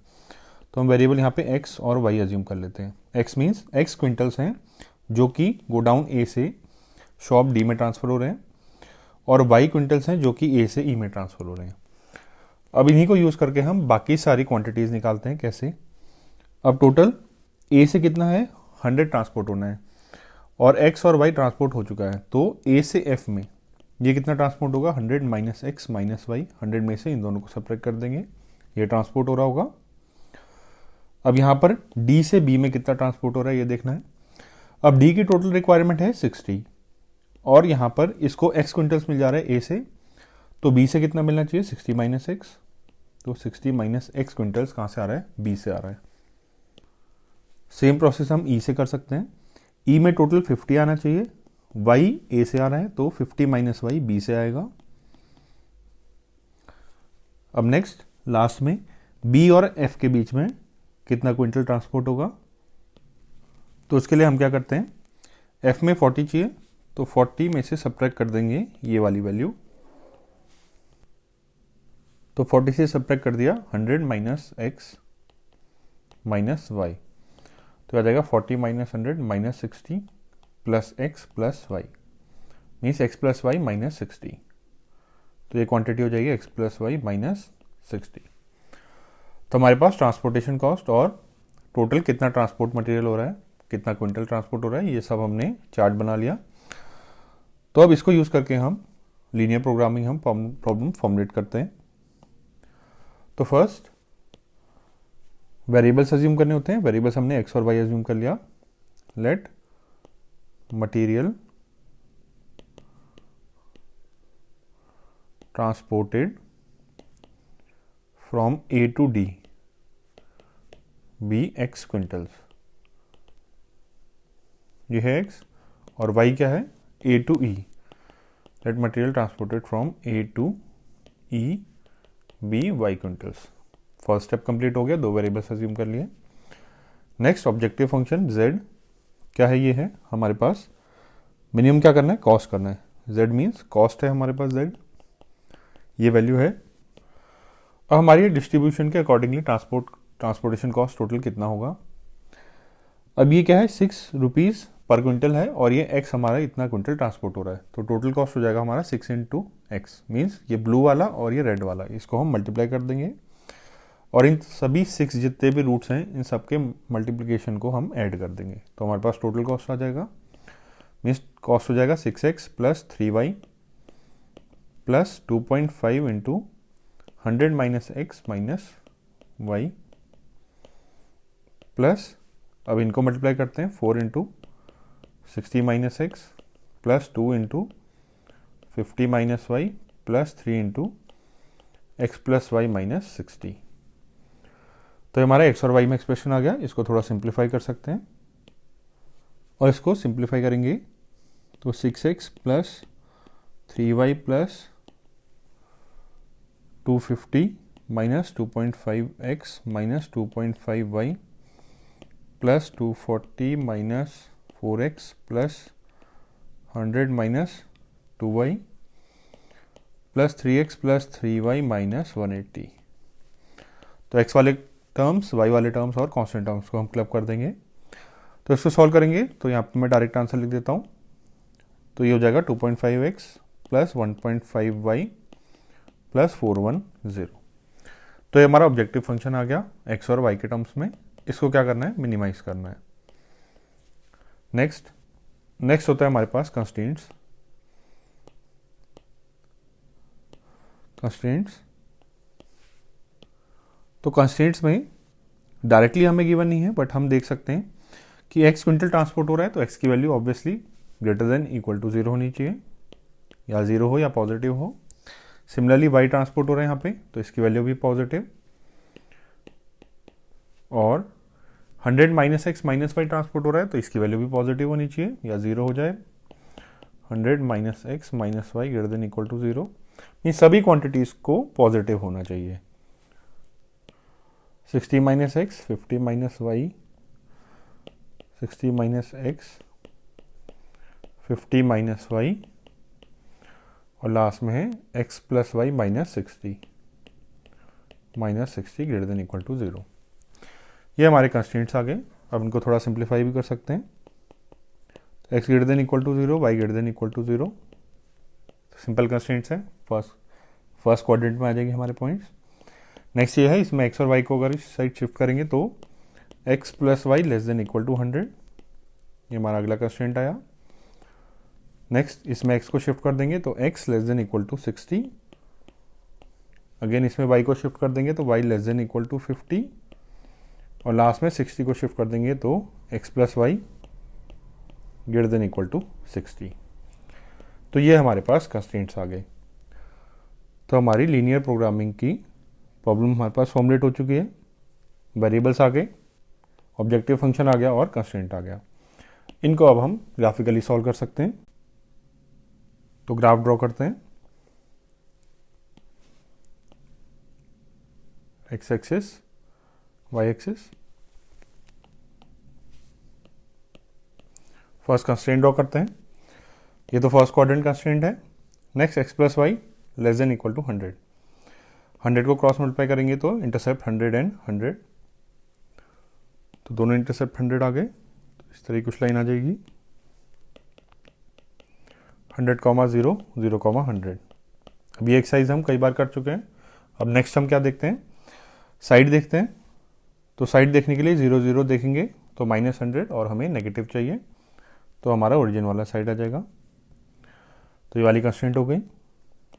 तो हम वेरिएबल यहाँ पे x और y अज्यूम कर लेते हैं। x मीन्स x क्विंटल्स हैं जो कि गोडाउन A से शॉप D में ट्रांसफ़र हो रहे हैं, और y क्विंटल्स हैं जो कि A से E में ट्रांसफ़र हो रहे हैं। अब इन्हीं को यूज़ करके हम बाकी सारी क्वांटिटीज़ निकालते हैं। कैसे? अब टोटल A से कितना है, 100 ट्रांसपोर्ट होना है, और x और y ट्रांसपोर्ट हो चुका है। तो A से F में ये कितना ट्रांसपोर्ट होगा, 100 माइनस एक्स माइनस वाई। 100 में से इन दोनों को सब्ट्रैक्ट कर देंगे, ये ट्रांसपोर्ट हो रहा होगा। अब यहाँ पर D से B में कितना ट्रांसपोर्ट हो रहा है ये देखना है। अब D की टोटल रिक्वायरमेंट है 60, और यहाँ पर इसको x क्विंटल्स मिल जा रहा है A से, तो B से कितना मिलना चाहिए, 60 माइनस एक्स। तो 60 माइनस एक्स क्विंटल्स कहाँ से आ रहा है, B से आ रहा है। सेम प्रोसेस हम E से कर सकते हैं। E में टोटल 50 आना चाहिए, y A से आ रहा है तो 50 माइनस वाई B से आएगा। अब नेक्स्ट लास्ट में B और F के बीच में कितना क्विंटल ट्रांसपोर्ट होगा, तो उसके लिए हम क्या करते हैं, F में 40 चाहिए, तो 40 में से सब्ट्रैक्ट कर देंगे ये वाली वैल्यू। तो 40 से सब्ट्रैक्ट कर दिया 100 माइनस एक्स माइनस वाई, तो आ जाएगा 40 minus 100 minus 60 plus x plus y, means x plus y minus 60। तो ये क्वांटिटी हो जाएगी एक्स प्लस वाई माइनस 60। तो हमारे पास ट्रांसपोर्टेशन कॉस्ट और टोटल कितना ट्रांसपोर्ट मटेरियल हो रहा है, कितना क्विंटल ट्रांसपोर्ट हो रहा है, ये सब हमने चार्ट बना लिया। तो अब इसको यूज़ करके हम लीनियर प्रोग्रामिंग हम प्रॉब्लम फॉर्मुलेट करते हैं। तो फर्स्ट वेरिएबल्स अज्यूम करने होते हैं। वेरिएबल्स हमने एक्स और वाई अज्यूम कर लिया। Let material transported from A to D be x quintals, ये है x, और y क्या है, A to E। Let material transported from A to E be y quintals. First step complete हो गया, दो वेरिएबल्स अज्यूम कर लिए। नेक्स्ट ऑब्जेक्टिव फंक्शन z क्या है, ये है हमारे पास। मिनिमम क्या करना है, कॉस्ट करना है। z मीन्स कॉस्ट है हमारे पास, z ये वैल्यू है। अब हमारी डिस्ट्रीब्यूशन के अकॉर्डिंगली ट्रांसपोर्टेशन कॉस्ट टोटल कितना होगा। अब ये क्या है, 6 रुपीज़ पर क्विंटल है, और ये x हमारा इतना क्विंटल ट्रांसपोर्ट हो रहा है, तो टोटल कॉस्ट हो जाएगा हमारा 6 इंटू एक्स, मीन्स ये ब्लू वाला और ये रेड वाला, इसको हम मल्टीप्लाई कर देंगे, और इन सभी 6 जितने भी रूट्स हैं इन सब के मल्टीप्लिकेशन को हम ऐड कर देंगे, तो हमारे पास टोटल कॉस्ट आ जाएगा। मीन्स कॉस्ट हो जाएगा 6x plus 3y plus 2.5 into 100 minus x minus y, plus अब इनको मल्टीप्लाई करते हैं 4 into 60 minus x plus 2 into 50 minus y plus 3 into x plus y minus 60। तो हमारा एक्स और वाई में एक्सप्रेशन आ गया। इसको थोड़ा सिंप्लीफाई कर सकते हैं, और इसको सिंप्लीफाई करेंगे तो 6x plus 3y plus 250 minus 2.5x minus 2.5y plus 240 minus 4x plus 100 minus 2y plus 3x plus 3y minus 180। तो x वाले टर्म्स, y वाले टर्म्स और कांस्टेंट टर्म्स को हम क्लब कर देंगे। तो इसको सॉल्व करेंगे तो यहाँ पे मैं डायरेक्ट आंसर लिख देता हूँ। तो ये हो जाएगा 2.5x प्लस 1.5y प्लस 410। तो ये हमारा ऑब्जेक्टिव फंक्शन आ गया x और y के टर्म्स में। इसको क्या करना है, मिनिमाइज करना है। नेक्स्ट होता है हमारे पास कंस्ट्रेंट्स। तो कंस्ट्रेंट्स में डायरेक्टली हमें गिवन नहीं है, बट हम देख सकते हैं कि x क्विंटल ट्रांसपोर्ट हो रहा है, तो x की value obviously greater than equal to 0 होनी चाहिए, या 0 हो या पॉजिटिव हो। सिमिलरली वाई ट्रांसपोर्ट हो रहा है यहाँ पे, तो इसकी वैल्यू भी पॉजिटिव। और 100 minus x minus y transport हो रहा है, तो इसकी वैल्यू भी पॉजिटिव होनी चाहिए, या 0 हो जाए। 100 minus x minus y greater than equal to 0, इन सभी क्वांटिटीज को पॉजिटिव होना चाहिए। 60 minus x 50 minus y, 60 minus x 50 minus y, और लास्ट में है x plus y minus 60 greater than equal to 0। ये हमारे कंस्ट्रेंट्स आ गए। अब इनको थोड़ा सिंप्लीफाई भी कर सकते हैं। x greater than equal to 0, y greater than equal to 0, simple constraints हैं। फर्स्ट क्वाड्रेंट में आ जाएंगे हमारे पॉइंट्स। नेक्स्ट ये है, इसमें x और y को अगर इस साइड शिफ्ट करेंगे तो x plus y less than equal to 100, ये हमारा अगला कंस्ट्रेंट आया। नेक्स्ट इसमें x को शिफ्ट कर देंगे तो x less than equal to 60, again इसमें y को शिफ्ट कर देंगे तो y less than equal to 50, और लास्ट में 60 को शिफ्ट कर देंगे तो x plus y greater than equal to 60। तो ये हमारे पास कंस्ट्रेंट्स आ गए। तो हमारी लीनियर प्रोग्रामिंग की प्रॉब्लम हमारे पास फॉर्मुलेट हो चुकी है। वेरिएबल्स आ गए, ऑब्जेक्टिव फंक्शन आ गया और कंस्ट्रेंट आ गया। इनको अब हम ग्राफिकली सॉल्व कर सकते हैं। तो ग्राफ ड्रॉ करते हैं। X axis, y axis. First constraint draw करते हैं। ये तो फर्स्ट क्वाड्रेंट कंस्ट्रेंट है। Next x plus y less than equal to 100, 100 को क्रॉस मल्टीप्लाई करेंगे तो इंटरसेप्ट 100 एंड 100, तो दोनों इंटरसेप्ट 100 आ गए। तो इस तरह की कुछ लाइन आ जाएगी, 100, 0, 0, 100। अब ये एक्सरसाइज हम कई बार कर चुके हैं। अब नेक्स्ट हम क्या देखते हैं, साइड देखते हैं। तो साइड देखने के लिए 0, 0 देखेंगे तो -100, और हमें नेगेटिव चाहिए, तो हमारा ओरिजिन वाला साइड आ जाएगा। तो ये वाली कंस्ट्रेंट हो गई।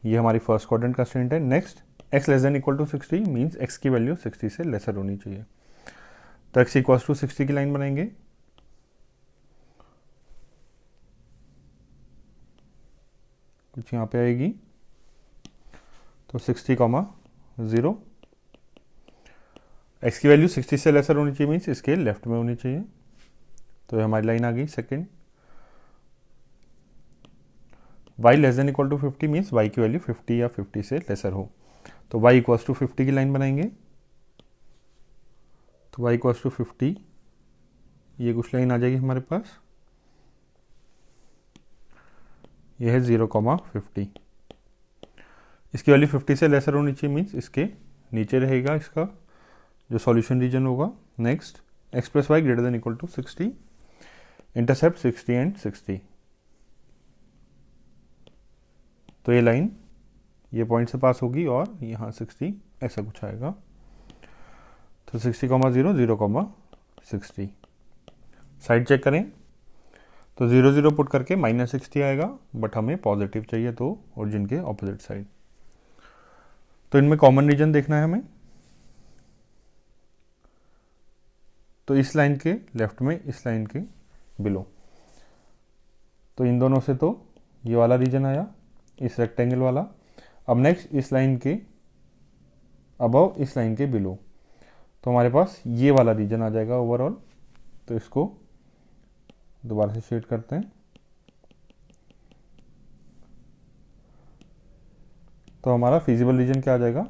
ये हमारी फर्स्ट क्वाड्रेंट कंस्ट्रेंट है। Next x less than equal to 60 means x की वैल्यू 60 से लेसर होनी चाहिए। तो x इक्वल्स टू 60 की लाइन बनाएंगे। कुछ यहाँ पे आएगी, तो 60, 0, x की वैल्यू 60 से लेसर होनी चाहिए मीन्स इसके लेफ्ट में होनी चाहिए। तो ये हमारी लाइन आ गई second. y less than equal to 50 means y की वैल्यू 50 या 50 से लेसर हो, तो y इक्वल्स टू 50 की लाइन बनाएंगे। तो y इक्वल्स टू 50, ये कुछ लाइन आ जाएगी हमारे पास। ये है 0, 50, इसकी वैल्यू 50 से लेसर होनी चाहिए मीन्स इसके नीचे रहेगा इसका जो सॉल्यूशन रीजन होगा। Next x plus y greater than equal to 60, intercept 60 and 60, तो ये लाइन ये पॉइंट से पास होगी और यहाँ 60 ऐसा कुछ आएगा। तो 60, 0, 0, 60। साइड चेक करें तो 0, 0 पुट करके -60 आएगा, बट हमें पॉजिटिव चाहिए तो ओरिजिन के ऑपोजिट साइड। तो इनमें कॉमन रीजन देखना है हमें। तो इस लाइन के लेफ्ट में, इस लाइन के बिलो, तो इन दोनों से तो ये वाला रीजन आया, इस रेक्टेंगल वाला। अब नेक्स्ट इस लाइन के अबव, इस लाइन के बिलो, तो हमारे पास ये वाला रीजन आ जाएगा ओवरऑल। तो इसको दोबारा से शेड करते हैं। तो हमारा फिजिबल रीजन क्या आ जाएगा,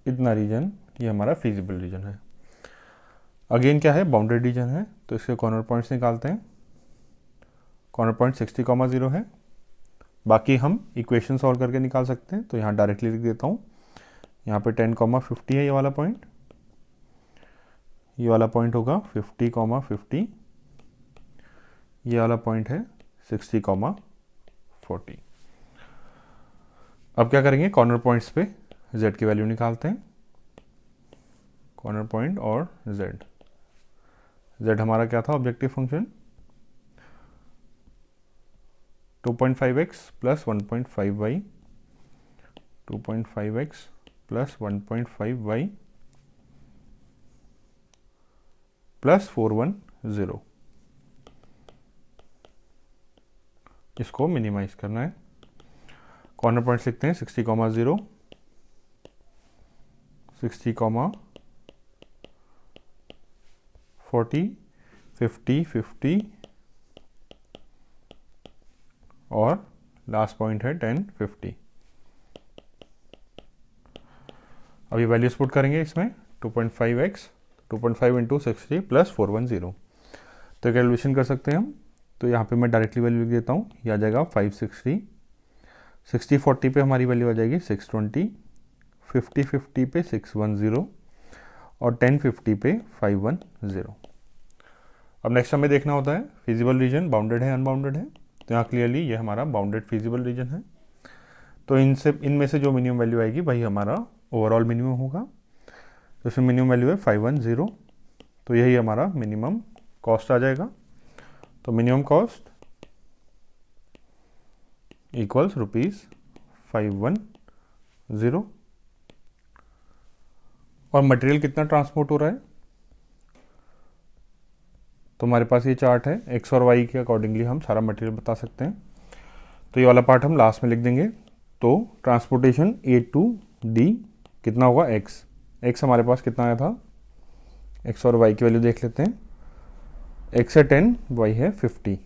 इतना रीजन, ये हमारा फिजिबल रीजन है। अगेन क्या है, बाउंड्री रीजन है, तो इसके कॉर्नर पॉइंट्स निकालते हैं। कॉर्नर पॉइंट 60, 0 है। बाकी हम इक्वेशन सॉल्व करके निकाल सकते हैं, तो यहाँ डायरेक्टली लिख देता हूँ। यहाँ पे 10, 50 है ये वाला पॉइंट, ये वाला पॉइंट होगा 50, 50, ये वाला पॉइंट है 60, 40। अब क्या करेंगे, कॉर्नर पॉइंट्स पे z की वैल्यू निकालते हैं। कॉर्नर पॉइंट और z हमारा क्या था, objective function 2.5x plus 1.5y, 2.5x plus 1.5y plus 41 0, इसको मिनिमाइज करना है। कॉर्नर पॉइंट्स लिखते हैं 60,0, 60, 40, 50, 50 और लास्ट पॉइंट है 10, 50। अभी वैल्यूज पुट करेंगे इसमें 2.5x, 2.5 इंटू 60 प्लस 410, तो कैलकुलेशन कर सकते हैं हम। तो यहाँ पे मैं डायरेक्टली वैल्यू लिख देता हूँ, यह आ जाएगा 560, 60 40 पे हमारी वैल्यू आ जाएगी 620, 50 50 पे 610 और 10 50 पे 510। अब नेक्स्ट हमें देखना होता है फिजिबल रीजन बाउंडेड है अनबाउंडेड है। तो यहाँ क्लियरली ये हमारा बाउंडेड फिजिबल रीजन है, तो इनमें से जो मिनिमम वैल्यू आएगी वही हमारा ओवरऑल मिनिमम होगा। तो इसमें मिनिमम वैल्यू है 510, तो यही हमारा मिनिमम कॉस्ट आ जाएगा। तो मिनिमम कॉस्ट इक्वल्स ₹510। और मटेरियल कितना ट्रांसपोर्ट हो रहा है, तो हमारे पास ये चार्ट है, एक्स और वाई के अकॉर्डिंगली हम सारा मटेरियल बता सकते हैं। तो ये वाला पार्ट हम लास्ट में लिख देंगे। तो ट्रांसपोर्टेशन ए टू डी कितना होगा, एक्स हमारे पास कितना आया था, एक्स और वाई की वैल्यू देख लेते हैं। एक्स है 10, वाई है 50।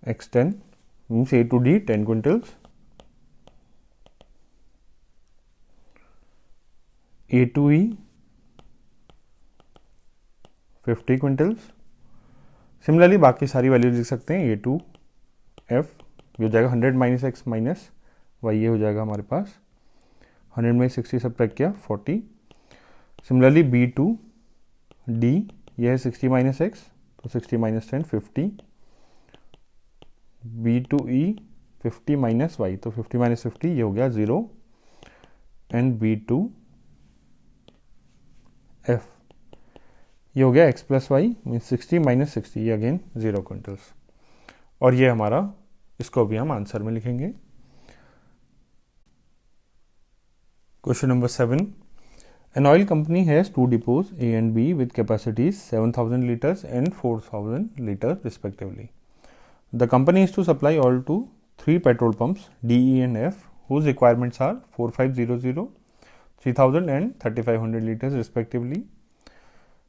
X 10 means A to D 10 quintals, A to E 50 quintals. Similarly बाकी सारी वैल्यूज लिख सकते हैं। ए टू एफ ये हो जाएगा 100 माइनस एक्स माइनस वाई, ये हो जाएगा हमारे पास 100 में 60 सब्ट्रैक्ट किया 40। सिमिलरली बी टू डी ये है 60 माइनस एक्स, तो 60 minus 10 50। B to E 50 minus y, तो 50 माइनस 50 ये हो गया 0। एंड बी टू एफ ये हो गया x plus y means 60 minus 60, ये अगेन 0 क्विंटल्स। और ये हमारा, इसको भी हम आंसर में लिखेंगे। Question number 7, an oil company has two depots A and B with capacities 7,000 liters and 4,000 liters respectively. The company is to supply oil to 3 petrol pumps D, E and F whose requirements are 4,500, 3,000 and 3,500 liters respectively.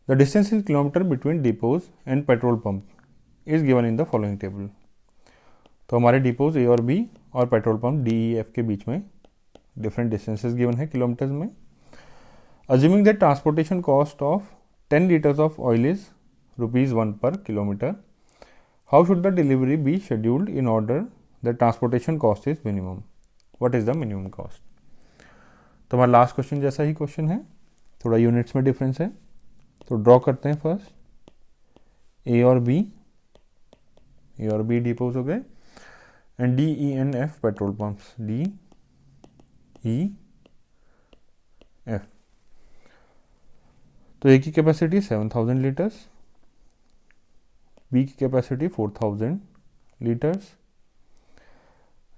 The distance in kilometer between depots and petrol pump is given in the following table. तो हमारे depots ए और B और petrol pump D, ई, F के बीच में different distances given है kilometres में। Assuming that transportation cost of 10 liters of oil is ₹1 per kilometer, how should the delivery be scheduled in order that transportation cost is minimum? What is the minimum cost? तो हमारा last question जैसा ही question है, थोड़ा units में difference है। तो draw करते हैं फर्स्ट ए और बी डिपोज हो गए, and D, E and F petrol pumps D, E, F. तो ए की कैपेसिटी 7,000 लीटर्स, बी की कैपेसिटी 4,000 लीटर्स,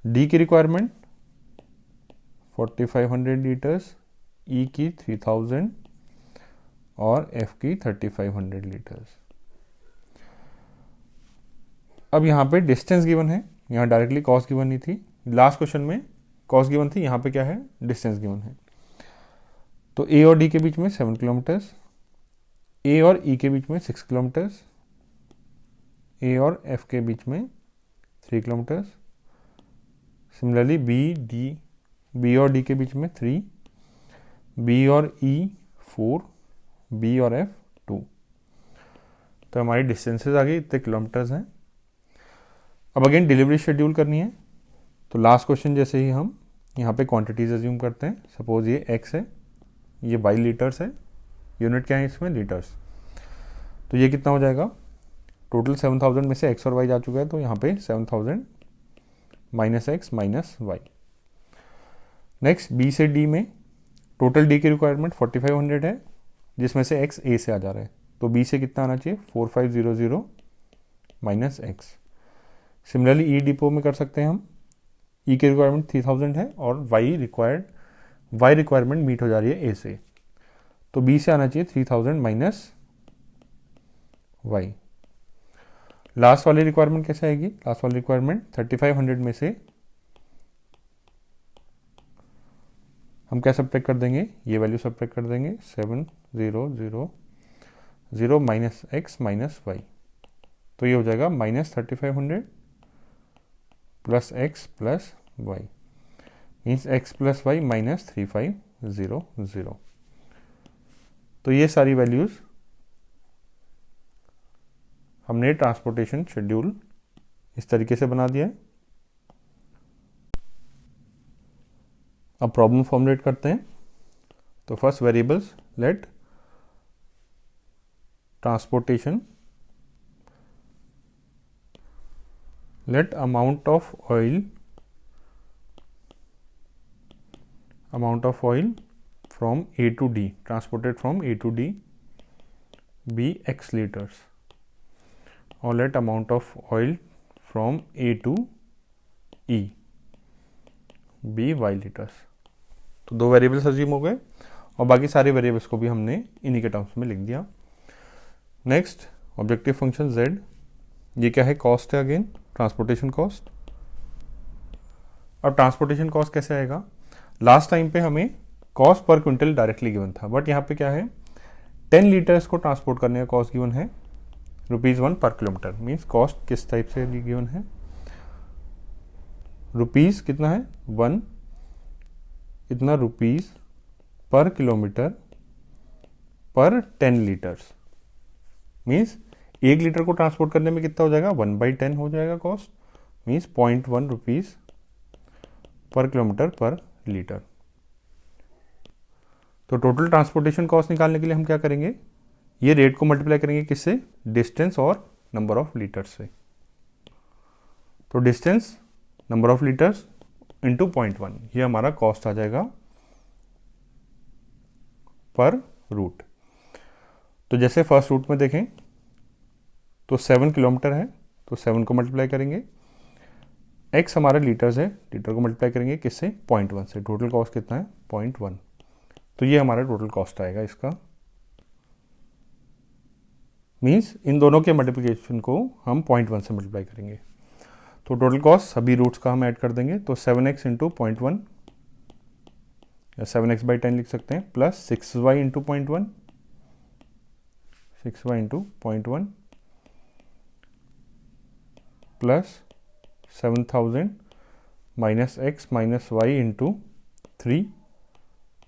डी की रिक्वायरमेंट 4,500 लीटर्स, ई की 3,000 और एफ की 3,500 लीटर्स। अब यहाँ पे डिस्टेंस गिवन है, यहाँ डायरेक्टली कॉस्ट गिवन नहीं थी। लास्ट क्वेश्चन में कॉस्ट गिवन थी, यहाँ पे क्या है, डिस्टेंस गिवन है। तो ए और डी के बीच में 7 किलोमीटर्स, ए और ई के बीच में 6 किलोमीटर्स, ए और एफ के बीच में 3 किलोमीटर्स। सिमिलरली बी और डी के बीच में 3, बी और ई 4, बी और एफ 2। तो हमारी डिस्टेंसेस आ गई, इतने किलोमीटर्स हैं। अब अगेन डिलीवरी शेड्यूल करनी है। तो लास्ट क्वेश्चन जैसे ही हम यहाँ पे क्वांटिटीज अज्यूम करते हैं, सपोज ये एक्स है, ये वाई लीटर्स है, यूनिट क्या है इसमें, लीटर्स। तो ये कितना हो जाएगा, टोटल 7,000 में से एक्स और वाई जा चुका है, तो यहाँ पे 7,000 minus x minus y. Next B से डी में टोटल डी की रिक्वायरमेंट 4,500 है, जिसमें से एक्स ए से आ जा रहा है, तो बी से कितना आना चाहिए, 4,500 माइनस एक्स। सिमिलरली ई डिपो में कर सकते हैं हम, ई की रिक्वायरमेंट 3,000 है और वाई रिक्वायरमेंट मीट हो जा रही है ए से, तो बी से आना चाहिए 3000 माइनस वाई। लास्ट वाली रिक्वायरमेंट कैसे आएगी? लास्ट वाली रिक्वायरमेंट 3500 में से हम क्या सब्ट्रैक्ट कर देंगे? ये वैल्यू सब्ट्रैक्ट कर देंगे 7000 माइनस एक्स माइनस वाई। तो ये हो जाएगा minus 3500 plus x plus y, means x plus y minus 3500। तो ये सारी वैल्यूज हमने ट्रांसपोर्टेशन शेड्यूल इस तरीके से बना दिया है। अब प्रॉब्लम फॉर्मुलेट करते हैं। तो first variables, let transportation, let amount of oil from A to D, transported from A to D, be x liters, or let amount of oil from A to E be y liters। तो दो variables assume हो गए और बाकी सारे variables को भी हमने इन्हीं के टर्म्स में लिख दिया। नेक्स्ट ऑब्जेक्टिव फंक्शन z, ये क्या है? कॉस्ट है, अगेन ट्रांसपोर्टेशन कॉस्ट। अब ट्रांसपोर्टेशन कॉस्ट कैसे आएगा? लास्ट टाइम पे हमें cost per quintal directly given था, बट यहाँ पे क्या है, 10 लीटर्स को ट्रांसपोर्ट करने का कॉस्ट गिवन है ₹1 पर किलोमीटर। मीन्स कॉस्ट किस टाइप से गिवन है? रुपीज कितना है? 1, इतना रुपीज पर किलोमीटर पर 10 लीटर्स। मीन्स 1 लीटर को ट्रांसपोर्ट करने में कितना हो जाएगा? 1/10 हो जाएगा cost, means 0.1 rupees per kilometre पर लीटर। तो टोटल ट्रांसपोर्टेशन कॉस्ट निकालने के लिए हम क्या करेंगे? ये रेट को मल्टीप्लाई करेंगे किससे? डिस्टेंस और नंबर ऑफ लीटर्स से। तो distance, number of litres into 0.1, ये हमारा कॉस्ट आ जाएगा पर रूट। तो जैसे फर्स्ट रूट में देखें तो 7 किलोमीटर है, तो 7 को मल्टीप्लाई करेंगे, x हमारा लीटर्स है, लीटर को मल्टीप्लाई करेंगे किससे? 0.1 से। टोटल कॉस्ट कितना है? 0.1। तो ये हमारा टोटल कॉस्ट आएगा इसका। मीन्स इन दोनों के मल्टीप्लिकेशन को हम 0.1 से मल्टीप्लाई करेंगे। तो टोटल कॉस्ट सभी रूट्स का हम ऐड कर देंगे, तो 7x इंटू 0.1 या 7x/10 लिख सकते हैं, plus 6y into 0.1, 6y into 0.1 plus 7000 minus x minus y into 3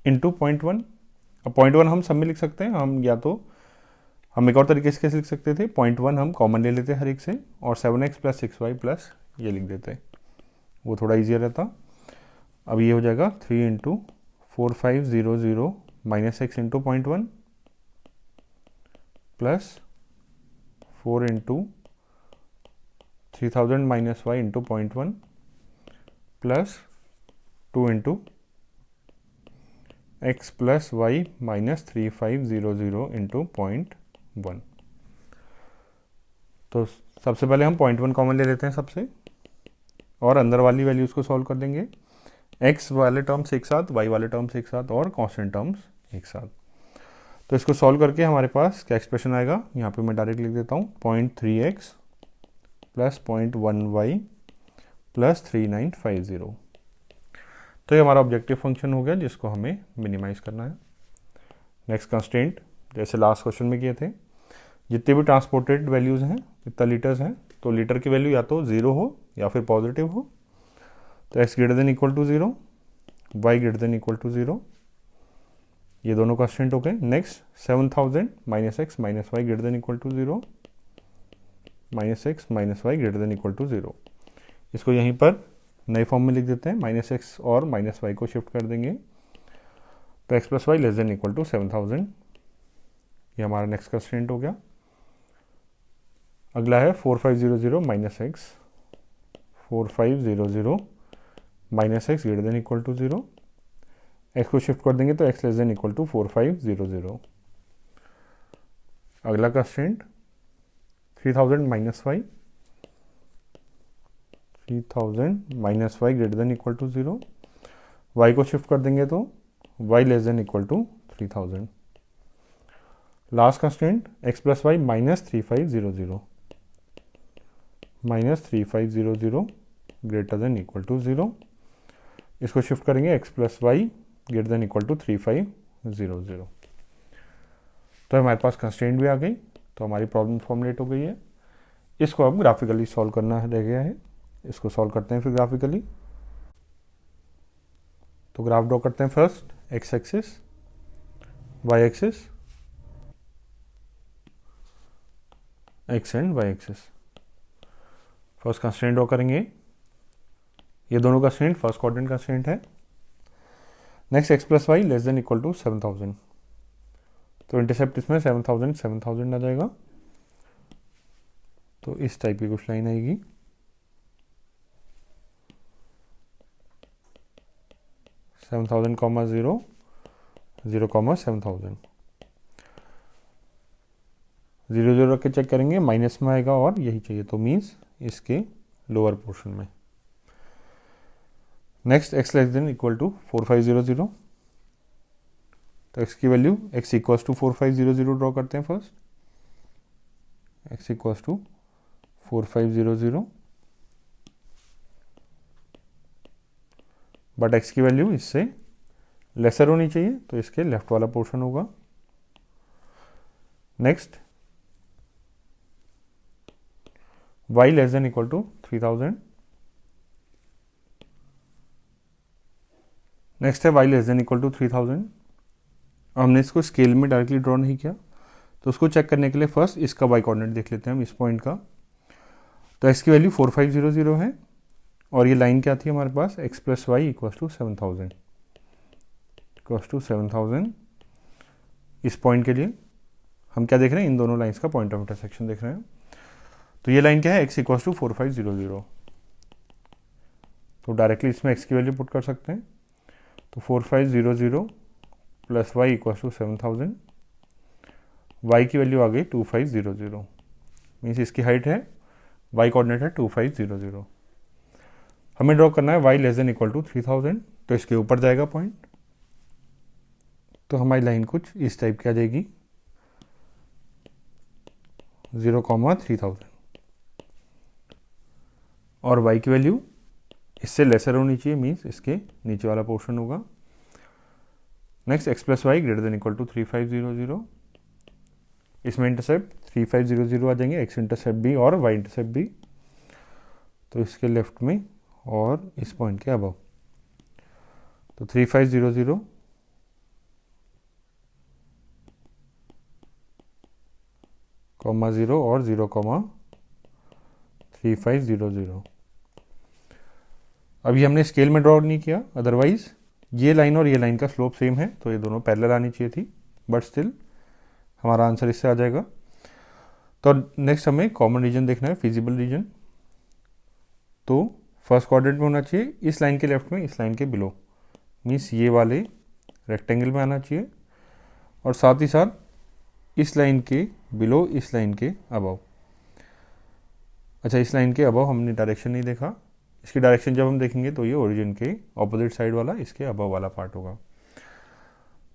into 0.1। अब 0.1 हम सब में लिख सकते हैं, हम या तो हम एक और तरीके से कैसे लिख सकते थे, 0.1 हम कॉमन ले लेते हर एक से और 7x प्लस 6y प्लस ये लिख देते, वो थोड़ा ईजियर रहता। अब ये हो जाएगा 3 into 4500 minus x into 0.1 plus 4 into 3000 minus y into 0.1 plus 2 into x plus y minus 3500 into 0.1। तो सबसे पहले हम 0.1 कॉमन ले लेते हैं सबसे और अंदर वाली वैल्यूज को सॉल्व कर देंगे, एक्स वाले टर्म्स एक साथ, वाई वाले टर्म्स एक साथ और कांस्टेंट टर्म्स एक साथ। तो इसको सॉल्व करके हमारे पास क्या एक्सप्रेशन आएगा, यहाँ पे मैं डायरेक्ट लिख देता हूँ, 0.3x प्लस 0.1y प्लस 3950। तो ये हमारा ऑब्जेक्टिव फंक्शन हो गया जिसको हमें मिनिमाइज करना है। नेक्स्ट कंस्ट्रेंट, जैसे लास्ट क्वेश्चन में किए थे, जितने भी ट्रांसपोर्टेड वैल्यूज हैं, इतना लीटर्स हैं, तो लीटर की वैल्यू या तो 0 हो या फिर पॉजिटिव हो। तो x greater than equal to 0, y greater than equal to 0, ये दोनों कंस्ट्रेंट हो गए। Next 7000 minus x minus y greater than equal to 0, minus x minus y greater than equal to 0। इसको यहीं पर नए फॉर्म में लिख देते हैं, माइनस एक्स और माइनस वाई को शिफ्ट कर देंगे, तो x plus y less than equal to 7000, ये हमारा नेक्स्ट कंस्ट्रेंट हो गया। अगला है 4500 minus x, 4500 minus x greater than equal to 0, x को शिफ्ट कर देंगे तो x less than equal to 4500। अगला constraint 3000 minus y, 3000 minus y greater than equal to 0, y को शिफ्ट कर देंगे तो y less than equal to 3000। Last constant x plus y -3500 -3500 greater than equal to 0। इसको shift करेंगे x plus y greater than equal to 3500। तो हमारे पास constant भी आ गई, तो हमारी प्रॉब्लम फॉर्मुलेट हो गई है। इसको अब ग्राफिकली सॉल्व करना रह गया है। इसको सॉल्व करते हैं फिर ग्राफिकली। तो ग्राफ ड्रॉ करते हैं। First x axis, y axis, x and y axis. First constant draw करेंगे, ये दोनों कंस्टेंट फर्स्ट क्वाड्रेंट कंस्टेंट है। Next x plus y less than equal to 7000, तो इंटरसेप्ट इसमें 7000 7000 आ जाएगा। तो इस टाइप की कुछ लाइन आएगी। सेवन थाउजेंड कॉमा 0 0 कॉमा 7000, 0 0 रख के चेक करेंगे, माइनस में आएगा और यही चाहिए, तो मीन्स इसके लोअर पोर्शन में। Next x less than equal to 4500, तो x की value x equals to 4500 draw करते हैं first. x equals to 4500, but x की वैल्यू इससे लेसर होनी चाहिए, तो इसके लेफ्ट वाला पोर्शन होगा। Next y less than equal to 3000, next है y less than equal to 3000। हमने इसको स्केल में डायरेक्टली ड्रॉ नहीं किया, तो उसको चेक करने के लिए फर्स्ट इसका y कोऑर्डिनेट देख लेते हैं हम, इस पॉइंट का। तो x की वैल्यू 4500 है, और ये लाइन क्या थी हमारे पास, x plus y equals to 7000 equals to 7000। इस पॉइंट के लिए हम क्या देख रहे हैं, इन दोनों लाइंस का पॉइंट ऑफ इंटरसेक्शन देख रहे हैं। तो ये लाइन क्या है, x इक्वल्स टू 4500, तो डायरेक्टली इसमें x की वैल्यू पुट कर सकते हैं। तो 4500 plus y equals to 7000, y की वैल्यू आ गई 2500, मीन्स इसकी हाइट है, y कोऑर्डिनेट है 2500। हमें ड्रॉ करना है y less than equal to 3000, तो इसके ऊपर जाएगा पॉइंट। तो हमारी लाइन कुछ इस टाइप की आ जाएगी, 0,3000, और y की वैल्यू इससे लेसर होनी चाहिए, मीन्स इसके नीचे वाला पोर्शन होगा। Next x plus y greater than equal to 3500, इसमें इंटरसेप्ट 3500 आ जाएंगे, x इंटरसेप्ट भी और y इंटरसेप्ट भी, तो इसके लेफ्ट में और इस पॉइंट के अबव। तो 3500 कॉमा 0 और 0 कॉमा 3500। अभी हमने स्केल में ड्रॉ नहीं किया, अदरवाइज ये लाइन और ये लाइन का स्लोप सेम है, तो ये दोनों पैरेलल आनी चाहिए थी, बट स्टिल हमारा आंसर इससे आ जाएगा। तो नेक्स्ट हमें कॉमन रीजन देखना है, फिजिबल रीजन। तो फर्स्ट क्वाड्रेंट में होना चाहिए, इस लाइन के लेफ्ट में, इस लाइन के बिलो, मीन्स ये वाले रेक्टेंगल में आना चाहिए, और साथ ही साथ इस लाइन के बिलो, इस लाइन के अबव। अच्छा, इस लाइन के अबव हमने डायरेक्शन नहीं देखा, इसकी डायरेक्शन जब हम देखेंगे तो ये ओरिजिन के ऑपोजिट साइड वाला, इसके अबव वाला पार्ट होगा।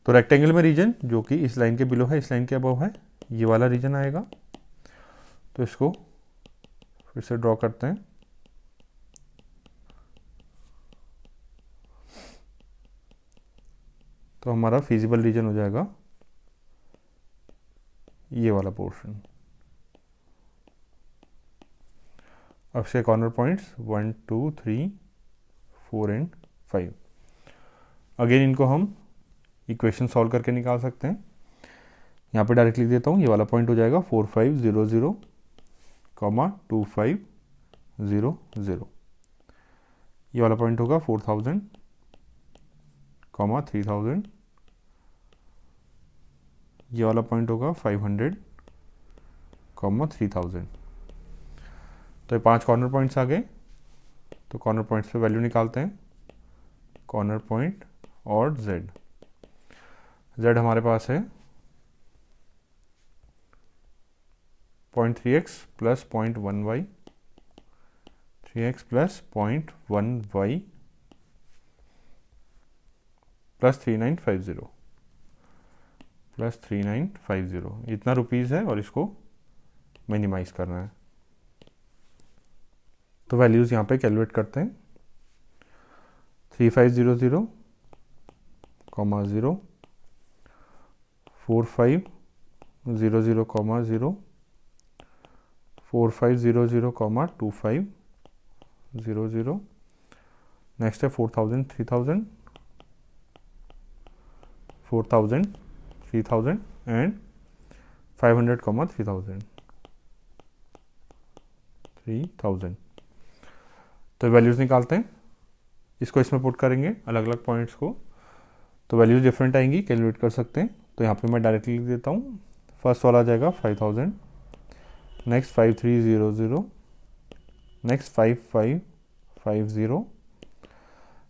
तो रेक्टेंगल में रीजन जो कि इस लाइन के बिलो है, इस लाइन के अबव है, ये वाला रीजन आएगा। तो इसको फिर से ड्रॉ करते हैं। तो हमारा फिजिबल रीजन हो जाएगा ये वाला पोर्शन। अब से कॉर्नर पॉइंट्स 1 2 3 4 एंड 5। अगेन इनको हम इक्वेशन सॉल्व करके निकाल सकते हैं। यहाँ पे डायरेक्ट लिख देता हूँ, ये वाला पॉइंट हो जाएगा 4500 कॉमा 2500, ये वाला पॉइंट होगा 4000 कॉमा 3000, ये वाला पॉइंट होगा 500 कॉमा 3000। तो ये 5 कॉर्नर पॉइंट्स आ गए। तो कॉर्नर पॉइंट्स पे वैल्यू निकालते हैं। कॉर्नर पॉइंट और z हमारे पास है 0.3x plus 0.1y, 3x plus 0.1y plus 3950 plus 3950, इतना रुपीज़ है और इसको मिनिमाइज करना है। तो वैल्यूज़ यहाँ पे कैलकुलेट करते हैं। 3500, 0, 4500, 0, 4500, 2500, 0, नेक्स्ट है 4000, 3000, 4000, 3000 एंड 500, 3000, 3000। तो वैल्यूज़ निकालते हैं, इसको इसमें पुट करेंगे अलग अलग पॉइंट्स को, तो वैल्यूज़ डिफरेंट आएंगी, कैलकुलेट कर सकते हैं। तो यहाँ पे मैं डायरेक्टली लिख देता हूँ। फर्स्ट वाला आ जाएगा 5000, नेक्स्ट 5300, नेक्स्ट 5550,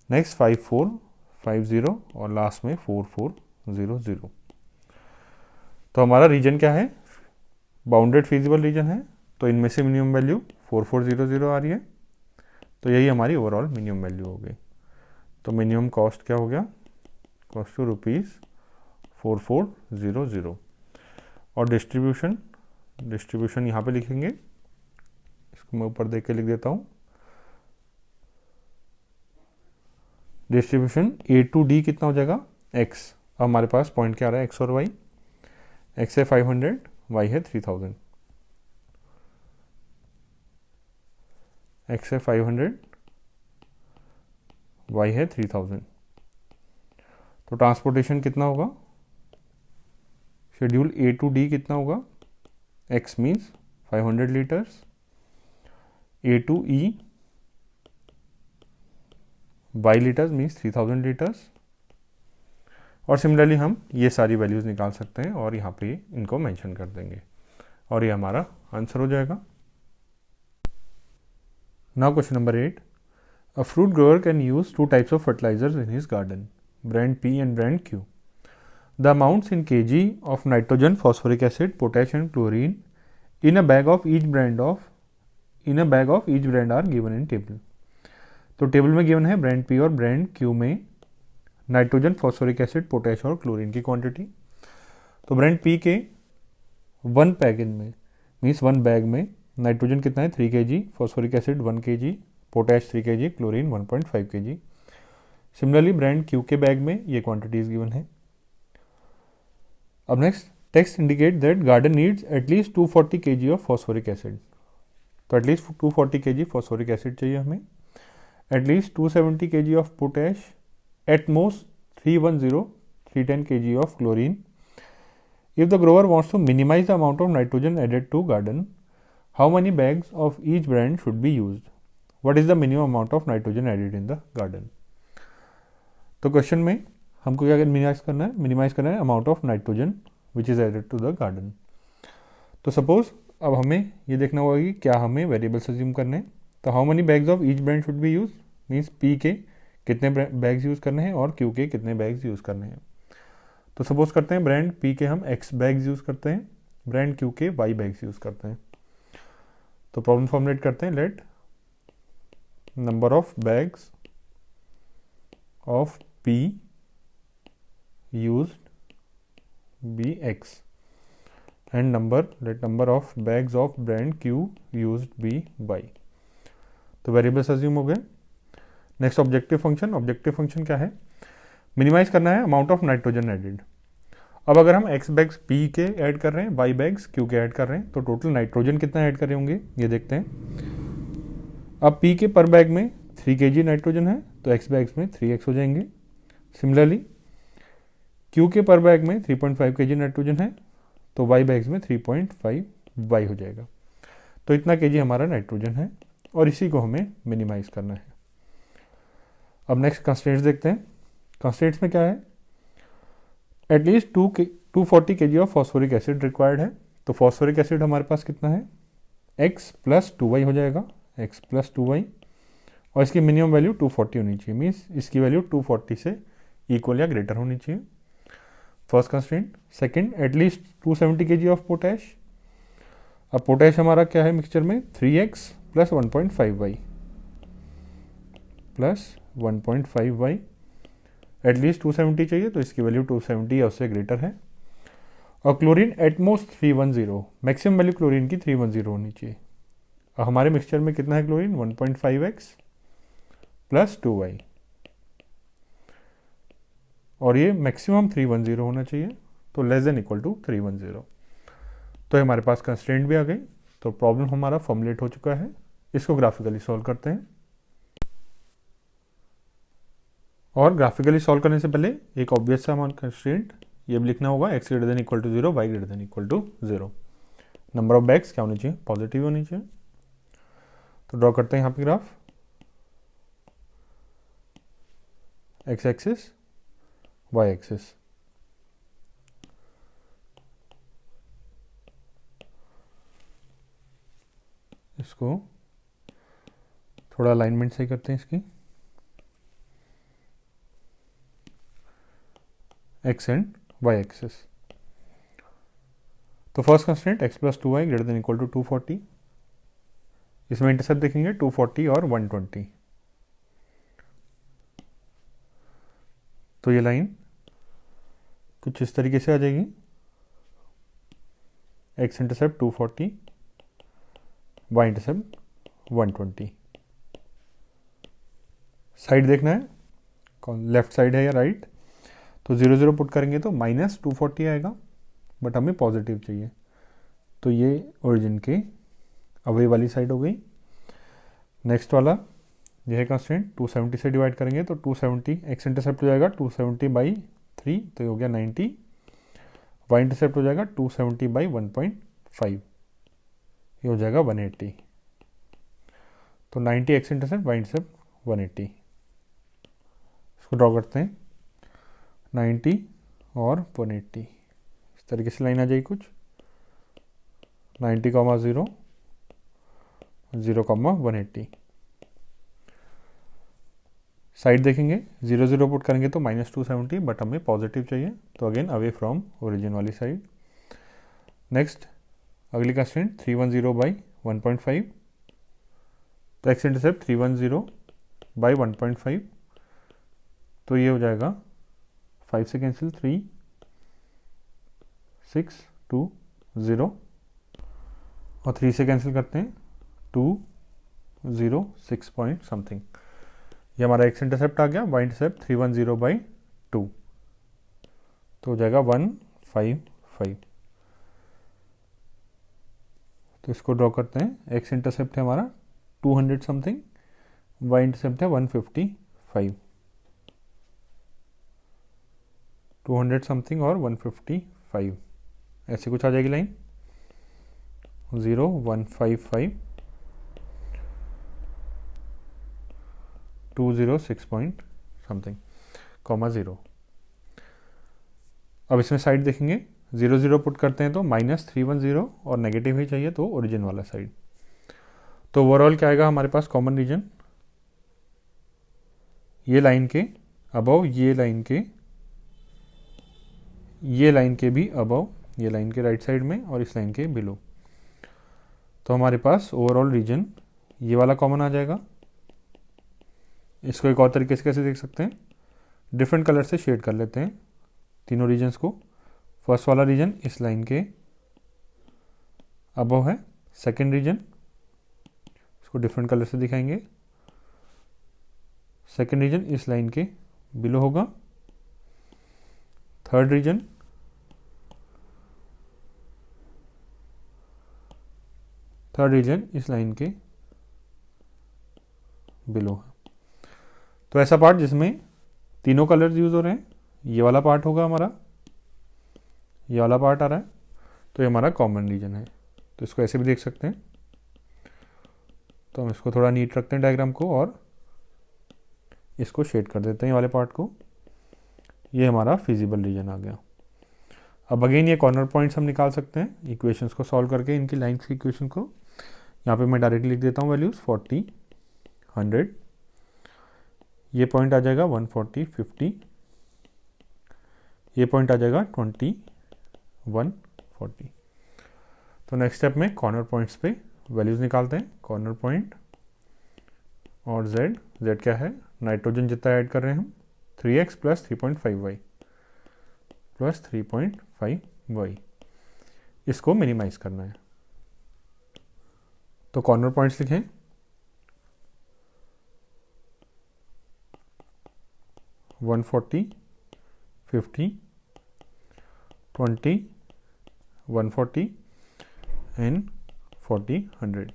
नेक्स्ट 5450 और लास्ट में 4400। तो हमारा रीजन क्या है? बाउंडेड फीजिबल रीजन है, तो इनमें से मिनिमम वैल्यू 4400 आ रही है, तो यही हमारी ओवरऑल मिनिमम वैल्यू हो गई। तो मिनिमम कॉस्ट क्या हो गया? Cost to ₹4400। और डिस्ट्रीब्यूशन यहाँ पे लिखेंगे, इसको मैं ऊपर देख के लिख देता हूँ। डिस्ट्रीब्यूशन A to D कितना हो जाएगा? X। अब हमारे पास पॉइंट क्या आ रहा है? X और Y। X है 500, Y है 3000। X है 500, Y है 3000। तो ट्रांसपोर्टेशन कितना होगा? शेड्यूल A to D कितना होगा? X means 500 litres, A to E Y litres means 3000 litres. और सिमिलरली हम ये सारी वैल्यूज़ निकाल सकते हैं और यहाँ पे इनको मेंशन कर देंगे और ये हमारा आंसर हो जाएगा। Now question number 8, a fruit grower can use 2 types of fertilisers in his garden, brand P and brand Q. The amounts in kg of nitrogen, phosphoric acid, potash and chlorine in a bag of each brand are given in table. तो table में गिवन है brand P और brand Q में nitrogen, phosphoric acid, potash और chlorine की quantity. तो brand P के 1 पैकेट में मीन्स 1 बैग में नाइट्रोजन कितना है? 3 kg, phosphoric acid 1 kg, potash 3 kg, chlorine 1.5 kg. Similarly brand Q के बैग में ये क्वांटिटीज गिवन है. अब next, text indicate that garden needs at least 240 kg of phosphoric acid. तो एटलीस्ट 240 kg फॉस्फोरिक एसिड चाहिए हमें, at least 270 kg of potash, at most 310 kg of chlorine. If the grower wants to minimize the amount of nitrogen added to garden, how many bags of each brand should be used? What is the minimum amount of nitrogen added in the garden? तो question में हमको क्या minimise करना है? Minimise करना है amount of nitrogen which is added to the garden. तो suppose अब हमें ये देखना होगा कि क्या हमें वेरिएबल्स अज्यूम करने हैं. तो how many bags of each brand should be use means P के कितने बैग्स यूज करने हैं और Q के कितने बैग्स यूज करने हैं. तो सपोज करते हैं ब्रांड P के हम X बैग्स यूज करते हैं, ब्रांड Q के Y बैग्स यूज करते हैं. तो प्रॉब्लम फॉर्मुलेट करते हैं. Let number of bags of P used be X and let number of bags of brand Q used be Y. तो वेरिएबल्स अज्यूम हो गए. नेक्स्ट ऑब्जेक्टिव फंक्शन क्या है? मिनिमाइज करना है अमाउंट ऑफ नाइट्रोजन एडेड. अब अगर हम X बैग्स P के ऐड कर रहे हैं, Y बैग्स Q के ऐड कर रहे हैं, तो टोटल नाइट्रोजन कितना ऐड करे होंगे ये देखते हैं. अब P के पर बैग में 3 kg नाइट्रोजन है, तो X बैग्स में 3x हो जाएंगे. सिमिलरली Q के पर बैग में 3.5 kg नाइट्रोजन है, तो Y बैग्स में 3.5 Y हो जाएगा. तो इतना kg हमारा नाइट्रोजन है और इसी को हमें मिनिमाइज करना है. अब नेक्स्ट कंस्ट्रेंट्स देखते हैं. कंस्ट्रेंट्स में क्या है? At least 240 kg of phosphoric acid required है. तो फॉस्फोरिक एसिड हमारे पास कितना है? X प्लस 2y हो जाएगा, X प्लस 2y, और इसकी मिनिमम वैल्यू 240 होनी चाहिए, मीन्स इसकी वैल्यू 240 से इक्वल या ग्रेटर होनी चाहिए. First constraint. Second, at least 270 kg of potash. अब पोटैश हमारा क्या है मिक्सचर में? 3x plus 1.5y plus 1.5y. At least 270 चाहिए, तो इसकी वैल्यू 270 या उससे ग्रेटर है. और chlorine at most 310, maximum value chlorine की 310 होनी चाहिए। और हमारे मिक्सचर में कितना है क्लोरीन, 1.5x प्लस 2y, और ये मैक्सिमम 310 होना चाहिए, तो लेस देन इक्वल टू 310। तो हमारे पास कंस्ट्रेंट भी आ गई, तो प्रॉब्लम हमारा फॉर्मुलेट हो चुका है। इसको ग्राफिकली सॉल्व करते हैं, और ग्राफिकली सॉल्व करने से पहले एक ऑब्वियस सा हमारा कंस्ट्रेंट ये भी लिखना होगा, x greater than equal to 0, y greater than equal to 0। Number of bags क्या होनी चाहिए, पॉजिटिव होनी चाहिए। तो ड्रॉ करते हैं यहाँ पे graph, x axis, y axis. इसको थोड़ा अलाइनमेंट सही करते हैं इसकी, x एंड y एक्सिस। तो first constant x plus 2y greater than equal to 240, इसमें इंटरसेप्ट देखेंगे 240 और 120। तो ये लाइन कुछ इस तरीके से आ जाएगी, x intercept 240, y intercept 120। Side देखना है, कौन लेफ्ट साइड है या राइट। तो 0 0 पुट करेंगे तो माइनस 240 आएगा, बट हमें पॉजिटिव चाहिए, तो ये ओरिजिन के अवे वाली साइड हो गई। नेक्स्ट वाला यह है कंस्टेंट, 270 से डिवाइड करेंगे तो 270, एक्स इंटरसेप्ट हो जाएगा 270/3, तो ये हो गया 90। वाई इंटरसेप्ट हो जाएगा 270/1.5, ये हो जाएगा 180। तो 90 एक्स इंटरसेप्ट, वाई इंटरसेप्ट 180। इसको ड्रॉ करते हैं, 90 और 180, इस तरीके से लाइन आ जाएगी कुछ, 90, 0, 0, 180। साइड देखेंगे, 0 0 पुट करेंगे तो -270, बट हमें पॉजिटिव चाहिए, तो अगेन अवे फ्रॉम ओरिजिन वाली साइड। नेक्स्ट अगली कंस्टेंट 310/1.5, तो एक्स इंटरसेप्ट 310/1.5, तो ये हो जाएगा 5 से कैंसिल, 3, 6, 2, 0, और 3 से कैंसिल करते हैं 2, 0, 6 पॉइंट समथिंग। ये हमारा एक्स इंटरसेप्ट आ गया, वाई इंटरसेप्ट 310/2, तो हो जाएगा 155। तो इसको ड्रॉ करते हैं, एक्स इंटरसेप्ट है हमारा 200 समथिंग, वाई इंटरसेप्ट है 155, 200 समथिंग और 155, ऐसे कुछ आ जाएगी लाइन, 0, 155, 206 पॉइंट समथिंग, 0। अब इसमें साइड देखेंगे, 0 0 पुट करते हैं तो -310, और नेगेटिव ही चाहिए तो ओरिजिन वाला साइड। तो ओवरऑल क्या आएगा हमारे पास कॉमन रीजन, ये लाइन के अबव, ये लाइन के भी अबव, ये लाइन के राइट साइड में, और इस लाइन के बिलो। तो हमारे पास ओवरऑल रीजन ये वाला कॉमन आ जाएगा। इसको एक और तरीके से कैसे देख सकते हैं, डिफरेंट कलर से शेड कर लेते हैं तीनों रीजन्स को। फर्स्ट वाला रीजन इस लाइन के अबव है, सेकेंड रीजन इसको डिफरेंट कलर से दिखाएंगे, सेकेंड रीजन इस लाइन के बिलो होगा, थर्ड रीजन इस लाइन के बिलो है। तो ऐसा पार्ट जिसमें तीनों कलर्स यूज हो रहे हैं, ये वाला पार्ट होगा हमारा, ये वाला पार्ट आ रहा है, तो ये हमारा कॉमन रीजन है। तो इसको ऐसे भी देख सकते हैं। तो हम इसको थोड़ा नीट रखते हैं डायग्राम को, और इसको शेड कर देते हैं ये वाले पार्ट को। ये हमारा फिजिबल रीजन आ गया। अब अगेन ये कॉर्नर पॉइंट्स हम निकाल सकते हैं इक्वेशंस को सॉल्व करके, इनकी लाइन्स की इक्वेशन को। यहाँ पे मैं डायरेक्टली लिख देता हूँ वैल्यूज, 40, 100, ये पॉइंट आ जाएगा 140, 50, ये पॉइंट आ जाएगा 20, 140। तो नेक्स्ट स्टेप में कॉर्नर पॉइंट्स पे वैल्यूज निकालते हैं। कॉर्नर पॉइंट और z क्या है, नाइट्रोजन जितना ऐड कर रहे हैं हम, 3x plus 3.5y plus 3.5y। इसको मिनिमाइज करना है। तो कॉर्नर पॉइंट्स लिखें, 140, 50, 20, 140 एंड 40, 100।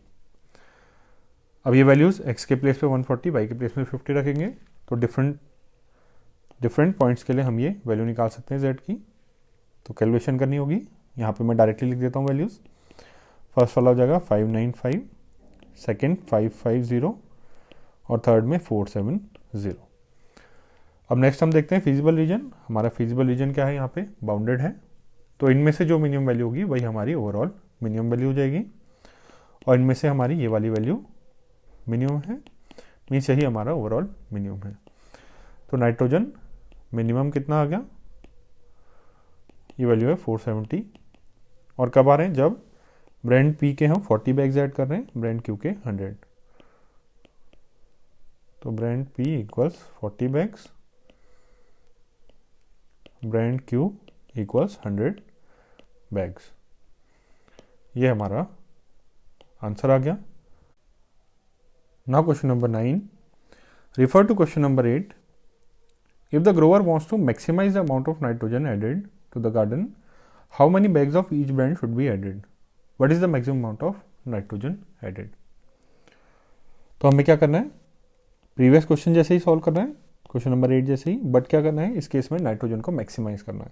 अब ये वैल्यूज़ x के प्लेस पे 140, y के प्लेस में 50 रखेंगे तो डिफरेंट पॉइंट्स के लिए हम ये वैल्यू निकाल सकते हैं z की। तो कैलकुलेशन करनी होगी, यहाँ पे मैं डायरेक्टली लिख देता हूँ वैल्यूज़। फर्स्ट वाला हो जाएगा 595, सेकेंड 550 और थर्ड में 470। अब नेक्स्ट हम देखते हैं फिजिबल रीजन। हमारा फिजिबल रीजन क्या है, यहाँ पे बाउंडेड है, तो इनमें से जो मिनिमम वैल्यू होगी वही हमारी ओवरऑल मिनिमम वैल्यू हो जाएगी, और इनमें से हमारी ये वाली वैल्यू मिनिमम है, मीन्स यही हमारा ओवरऑल मिनिमम है। तो नाइट्रोजन मिनिमम कितना आ गया, ये वैल्यू है 470। और कब आ रहे हैं, जब ब्रांड पी के हम 40 बैग्स ऐड कर रहे हैं, ब्रांड क्यू के 100। तो brand P equals 40 bags, brand Q equals 100 bags. ये हमारा आंसर आ गया। Now question number 9. Refer to question number 8. If the grower wants to maximize the amount of nitrogen added to the garden, how many bags of each brand should be added? What is the maximum amount of nitrogen added? तो हमें क्या करना है, previous question जैसे ही solve करना है, question number 8 जैसे ही, but क्या करना है, इस केस में नाइट्रोजन को मैक्सिमाइज करना है।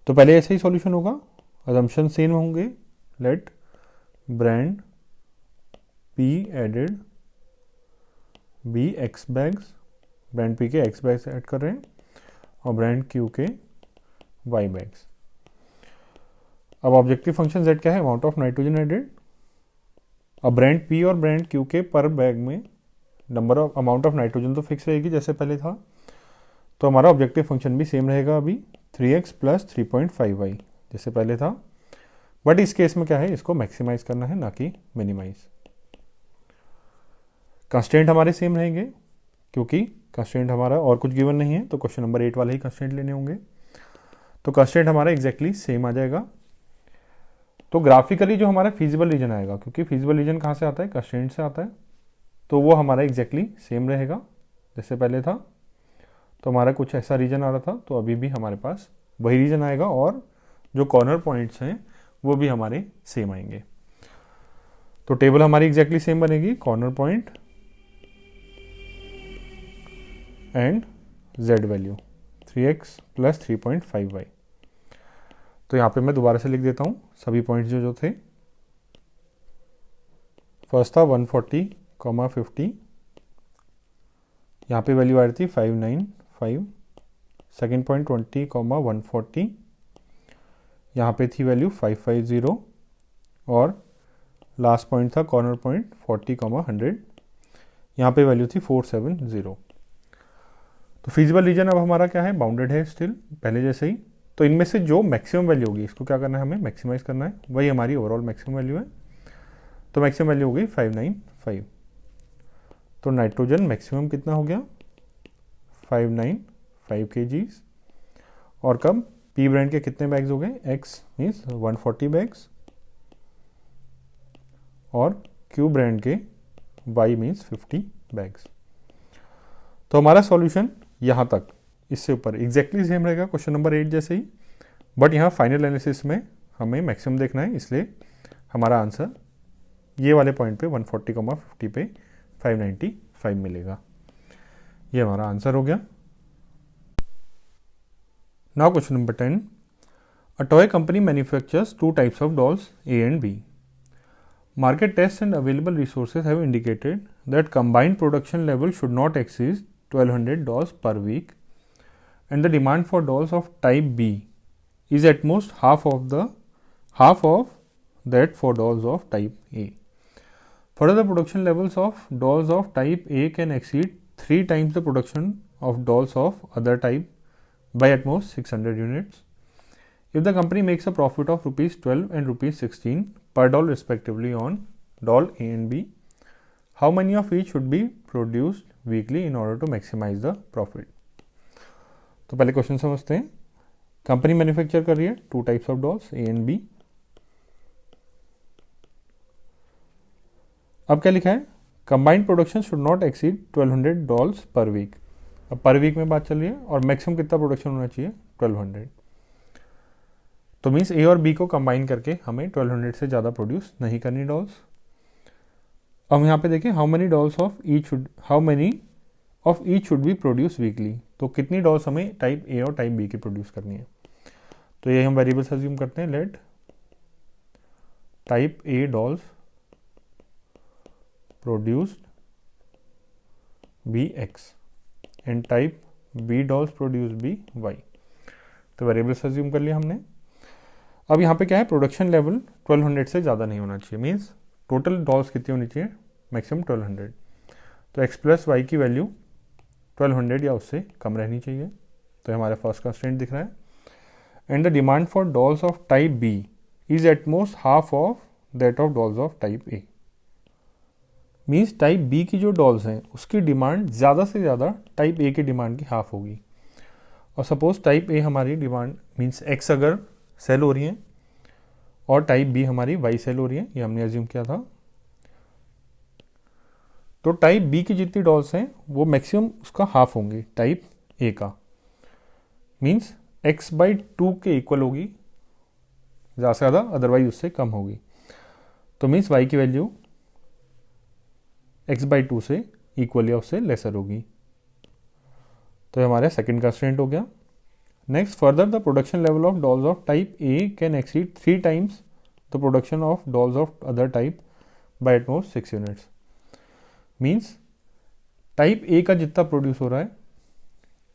तो पहले ऐसे ही सॉल्यूशन होगा, असम्पशन सेम होंगे। Let brand P added be x bags, brand P के एक्स बैग्स ऐड कर रहे हैं और ब्रांड क्यू के वाई बैग्स। अब ऑब्जेक्टिव फंक्शन z क्या है, अमाउंट ऑफ नाइट्रोजन एडेड। अब ब्रांड पी और ब्रांड क्यू के पर बैग में number of amount of nitrogen तो फिक्स रहेगी जैसे पहले था, तो हमारा ऑब्जेक्टिव फंक्शन भी सेम रहेगा अभी 3x प्लस 3.5y जैसे पहले था, बट इस केस में क्या है, इसको मैक्सिमाइज करना है ना कि मिनिमाइज। कंस्ट्रेंट हमारे सेम रहेंगे क्योंकि कंस्ट्रेंट हमारा और कुछ गिवन नहीं है, तो क्वेश्चन नंबर 8 वाले ही कंस्ट्रेंट लेने होंगे। तो कंस्ट्रेंट हमारा एग्जैक्टली सेम आ जाएगा। तो ग्राफिकली जो हमारा फिजिबल रीजन आएगा, क्योंकि फिजिबल रीजन कहाँ से आता है, कंस्ट्रेंट से आता है, तो वो हमारा एग्जैक्टली सेम रहेगा जैसे पहले था। तो हमारा कुछ ऐसा रीजन आ रहा था, तो अभी भी हमारे पास वही रीजन आएगा और जो कॉर्नर पॉइंट्स हैं वो भी हमारे सेम आएंगे। तो टेबल हमारी एग्जैक्टली सेम बनेगी, corner point and z value 3x plus 3.5y। तो यहाँ पे मैं दोबारा से लिख देता हूँ सभी पॉइंट्स जो थे। फर्स्ट था 140, 50, यहाँ पे वैल्यू आ रही थी 595। सेकेंड पॉइंट 20, 140, यहाँ पे थी वैल्यू 550 और लास्ट पॉइंट था कॉर्नर पॉइंट 40, 100, यहाँ पे वैल्यू थी 470। तो फिजिबल रीजन अब हमारा क्या है, बाउंडेड है स्टिल पहले जैसे ही। तो इनमें से जो मैक्सिमम वैल्यू होगी इसको क्या करना है, हमें मैक्सिमाइज करना है, वही हमारी ओवरऑल मैक्सिमम वैल्यू है। तो मैक्सिमम वैल्यू हो गई 595। तो नाइट्रोजन मैक्सिमम कितना हो गया, 595 kgs। और कब, पी ब्रांड के कितने बैग्स हो गए, x मीन्स 140 बैग्स और क्यू ब्रांड के y मीन्स 50 बैग्स। तो हमारा सॉल्यूशन यहाँ तक, इससे ऊपर एग्जैक्टली सेम रहेगा क्वेश्चन नंबर 8 जैसे ही, बट यहाँ फाइनल एनालिसिस में हमें मैक्सिमम देखना है, इसलिए हमारा आंसर ये वाले पॉइंट पे 140, 50 पे 595 मिलेगा। ये हमारा आंसर हो गया। Now question number 10, a toy company manufactures 2 types of dolls A and B. Market tests and available resources have indicated that combined production level should not exceed 1200 dolls per week, and the demand for dolls of type B is at most half of that for dolls of type A. Further, the production levels of dolls of type A can exceed 3 times the production of dolls of other type by at most 600 units. If the company makes a profit of rupees 12 and rupees 16 per doll respectively on doll A and B, how many of each should be produced weekly in order to maximize the profit? तो पहले question समझते हैं। Company manufacture कर रही है 2 types of dolls A and B, अब क्या लिखा है, combined production should not exceed $1200 per week. अब पर वीक में बात चल रही है और मैक्सिमम कितना प्रोडक्शन होना चाहिए 1200। तो मीन्स ए और बी को कंबाइन करके हमें 1200 से ज़्यादा प्रोड्यूस नहीं करनी डॉल्स। अब यहाँ पे देखें, how many of each should be produce weekly. तो कितनी डॉल्स हमें टाइप ए और टाइप बी की प्रोड्यूस करनी है। तो ये हम वेरिएबल्स अज्यूम करते हैं, let type A dolls produced be x and type B dolls produce be y. तो वेरिएबल्स अज्यूम कर लिया हमने। अब यहाँ पे क्या है, प्रोडक्शन लेवल 1200 से ज़्यादा नहीं होना चाहिए, मीन्स टोटल डॉल्स कितनी होनी चाहिए, मैक्सिमम 1200। तो x प्लस वाई की वैल्यू 1200 या उससे कम रहनी चाहिए। तो हमारा फर्स्ट कंस्ट्रेंट दिख रहा है। And the demand for dolls of type B is at most half of that of dolls of type A. Means type B की जो डॉल्स हैं उसकी डिमांड ज़्यादा से ज़्यादा टाइप ए की डिमांड की हाफ होगी। और सपोज टाइप ए हमारी डिमांड मीन्स एक्स अगर सेल हो रही है और टाइप बी हमारी वाई सेल हो रही है, ये हमने अज्यूम किया था। तो टाइप बी की जितनी डॉल्स हैं वो मैक्सिमम उसका हाफ होंगे टाइप ए का, मीन्स x/2 के इक्वल होगी ज़्यादा से ज़्यादा, अदरवाइज उससे कम होगी। तो मीन्स y की वैल्यू x/2 से इक्वल या उससे लेसर होगी। तो हमारा सेकेंड कंस्ट्रेंट हो गया। Next, further the production level of dolls of type A can exceed 3 times the production of dolls of other type by at most 6 units. Means type A का जितना produce हो रहा है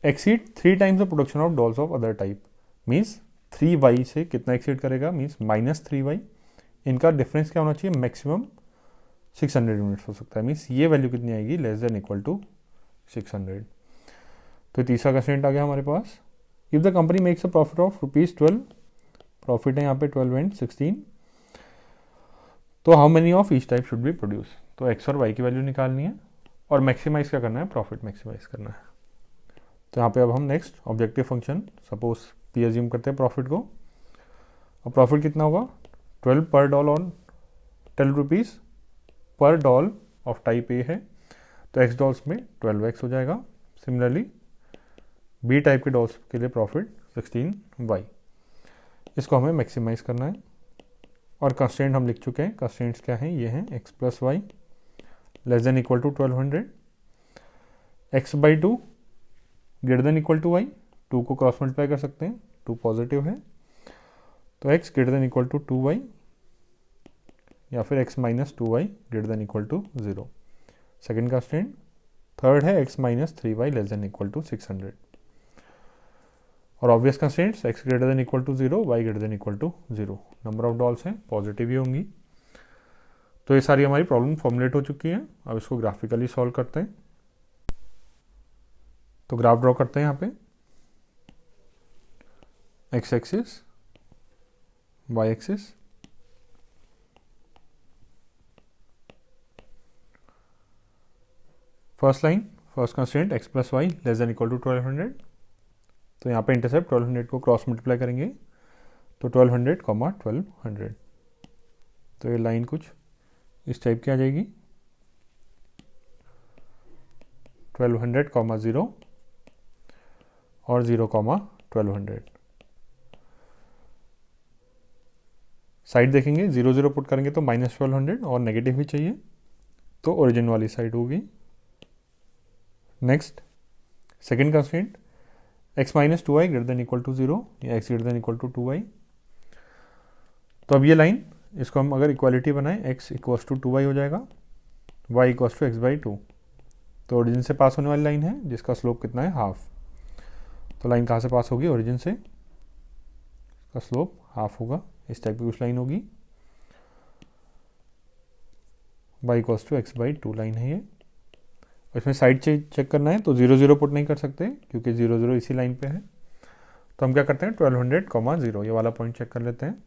exceed 3 times the production of dolls of other type, means 3y से कितना exceed करेगा, means -3y। इनका difference क्या होना चाहिए, मैक्सिमम 600 यूनिट्स हो सकता है। मीन्स ये वैल्यू कितनी आएगी, लेस देन इक्वल टू 600। तो तीसरा कंस्ट्रेंट आ गया हमारे पास। If the company makes a profit of ₹12, profit है यहाँ पे 12 एंड 16, तो how many of each type should be produce. तो एक्स और वाई की वैल्यू निकालनी है और मैक्सिमाइज क्या करना है, प्रॉफिट मैक्सिमाइज करना है। तो यहाँ पे अब हम next objective function suppose P assume करते हैं प्रॉफिट को। और प्रॉफिट कितना होगा, 12 पर डॉल ऑन 10 रुपीज़ पर डॉल ऑफ टाइप ए है, तो एक्स डॉल्स में 12x हो जाएगा। सिमिलरली बी टाइप के डॉल्स के लिए प्रॉफिट 16y। इसको हमें मैक्सिमाइज करना है और कंस्ट्रेंट हम लिख चुके हैं। कंस्ट्रेंट्स क्या हैं, ये हैं x plus y less than equal to 1200, x/2 greater than equal to y, 2 को क्रॉस मल्टीप्लाई कर सकते हैं, 2 पॉजिटिव है तो x greater than equal to 2y या फिर x minus 2y greater than equal to 0। Second constraint. Third है x minus 3y less than equal to 600। और obvious constraints, x greater than equal to 0, y greater than equal to 0। Number of dolls हैं positive ही होंगी। तो ये सारी हमारी problem formulate हो चुकी है। अब इसको ग्राफिकली सॉल्व करते हैं। तो ग्राफ ड्रॉ करते हैं यहाँ पे, x axis, y axis, first line first constraint x plus y less than equal to 1200। तो यहाँ पे इंटरसेप्ट 1200 को क्रॉस मल्टीप्लाई करेंगे तो 1200, 1200। तो ये लाइन कुछ इस टाइप की आ जाएगी, 1200, 0 और 0, 1200। साइड देखेंगे 0 0 पुट करेंगे तो -1200 और नेगेटिव ही चाहिए, तो ओरिजिन वाली साइड होगी। Next second constraint, x minus 2y greater than equal to 0 या x greater than equal to 2y। तो अब ये लाइन, इसको हम अगर इक्वालिटी बनाएं, x इक्वल्स टू 2y हो जाएगा, y इक्वल्स टू x/2। तो ओरिजिन से पास होने वाली लाइन है जिसका स्लोप कितना है, हाफ। तो लाइन कहाँ से पास होगी, ओरिजिन से, इसका स्लोप हाफ होगा। इस टाइप की कुछ लाइन होगी, y equals to x/2 line है ये। इसमें साइड चेक करना है तो 0 0 पुट नहीं कर सकते क्योंकि 0 0 इसी लाइन पे है। तो हम क्या करते हैं, 1200, 0 ये वाला पॉइंट चेक कर लेते हैं।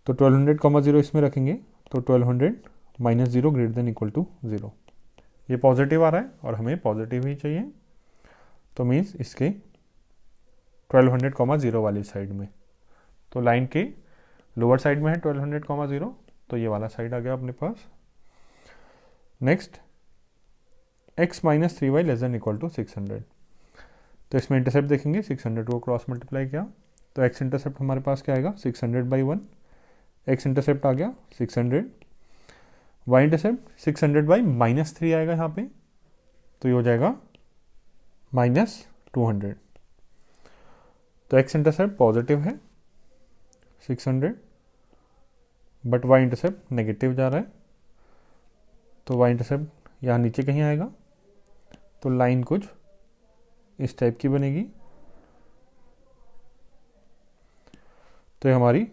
तो 1200, 0 इसमें रखेंगे तो 1200 minus 0 greater than equal to 0। ये पॉजिटिव आ रहा है और हमें पॉजिटिव ही चाहिए, तो मीन्स इसके 1200, 0 वाली साइड में। तो लाइन के लोअर साइड में है 1200, 0 तो ये वाला साइड आ गया अपने पास। Next x minus 3y less than equal to 600। तो इसमें इंटरसेप्ट देखेंगे, 600 को क्रॉस मल्टीप्लाई किया तो x इंटरसेप्ट हमारे पास क्या आएगा 600/1, x इंटरसेप्ट आ गया 600, y इंटरसेप्ट 600/-3 आएगा यहाँ पे, तो ये हो जाएगा -200। तो x इंटरसेप्ट पॉजिटिव है 600, बट y इंटरसेप्ट नेगेटिव जा रहा है, तो y इंटरसेप्ट यहाँ नीचे कहीं आएगा, तो लाइन कुछ इस टाइप की बनेगी। तो ये हमारी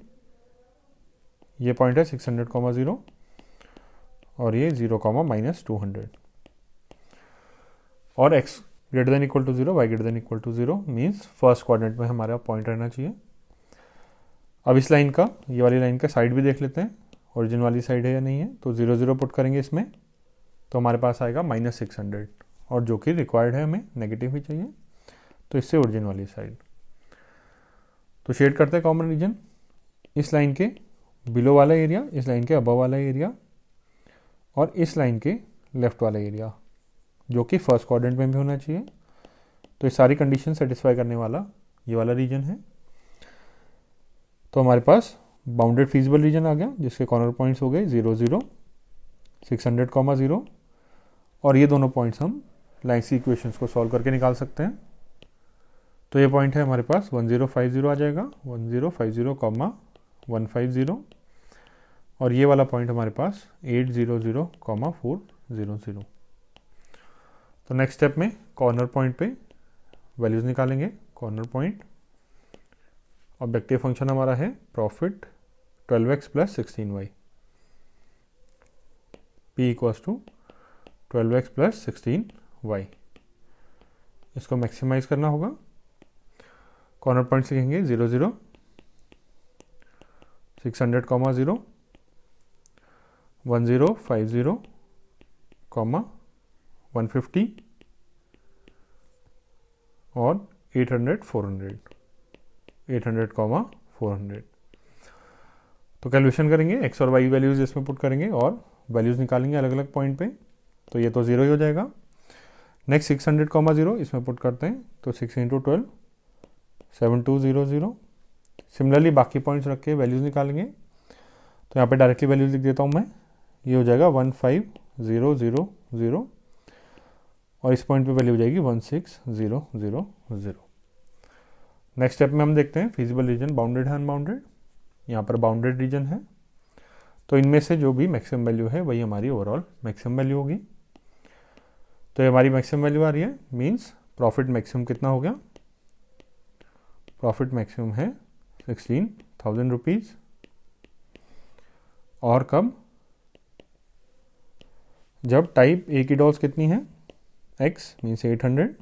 ये पॉइंट है 600,0 और ये 0, -200। और x greater than equal to 0, y greater than equal to 0 means first quadrant में हमारा पॉइंट रहना चाहिए। अब इस लाइन का, ये वाली लाइन का साइड भी देख लेते हैं, ओरिजिन वाली साइड है या नहीं है। तो 0, 0 पुट करेंगे इसमें, तो हमारे पास आएगा -600, और जो कि रिक्वायर्ड है, हमें नेगेटिव ही चाहिए, तो इससे ओरिजिन वाली साइड। तो शेड करते हैं कॉमन रीजन, इस लाइन के बिलो वाला एरिया, इस लाइन के अबव वाला एरिया, और इस लाइन के लेफ्ट वाला एरिया, जो कि फर्स्ट क्वाड्रेंट में भी होना चाहिए। तो ये सारी कंडीशन सेटिस्फाई करने वाला ये वाला रीजन है। तो हमारे पास बाउंडेड फीजिबल रीजन आ गया, जिसके कॉर्नर पॉइंट्स हो गए 0, 0, 600,0, और ये दोनों पॉइंट्स हम लाइन्स की इक्वेशंस को सॉल्व करके निकाल सकते हैं। तो ये पॉइंट है हमारे पास 1050 आ जाएगा, 1050,150, और ये वाला पॉइंट हमारे पास 800,400। तो नेक्स्ट स्टेप में कॉर्नर पॉइंट पे वैल्यूज निकालेंगे। कॉर्नर पॉइंट ऑब्जेक्टिव फंक्शन हमारा है profit 12x + 16y, p = 12x + 16y। इसको मैक्सिमाइज करना होगा। कॉर्नर पॉइंट लिखेंगे 0, 0, 600,0, 1050, 150, और 800, 400, 800, 400। तो कैलकुलेशन करेंगे, x और y वैल्यूज इसमें पुट करेंगे और वैल्यूज निकालेंगे अलग अलग पॉइंट पे। तो ये तो 0 ही हो जाएगा। नेक्स्ट 600,0 इसमें पुट करते हैं, तो 6 × 12, 7200। सिमिलरली बाकी पॉइंट्स रख के वैल्यूज निकालेंगे। तो यहाँ पे डायरेक्टली वैल्यूज लिख देता हूँ मैं, ये हो जाएगा 15,000, और इस पॉइंट पे वैल्यू हो जाएगी 16,000। नेक्स्ट स्टेप में हम देखते हैं फिजिबल रीजन बाउंडेड है अनबाउंडेड। यहाँ पर बाउंडेड रीजन है, तो इनमें से जो भी मैक्सिमम वैल्यू है वही हमारी ओवरऑल मैक्सिमम वैल्यू होगी। तो ये हमारी मैक्सिमम वैल्यू आ रही है, मीन्स प्रॉफिट मैक्सिमम कितना हो गया, प्रॉफिट मैक्सिमम है 16,000 रुपीज़। और कब, जब टाइप ए की डॉल्स कितनी है, x मीन्स 800,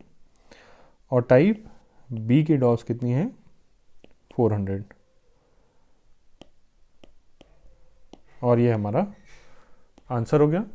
और टाइप बी की डॉल्स कितनी है 400। और ये हमारा आंसर हो गया।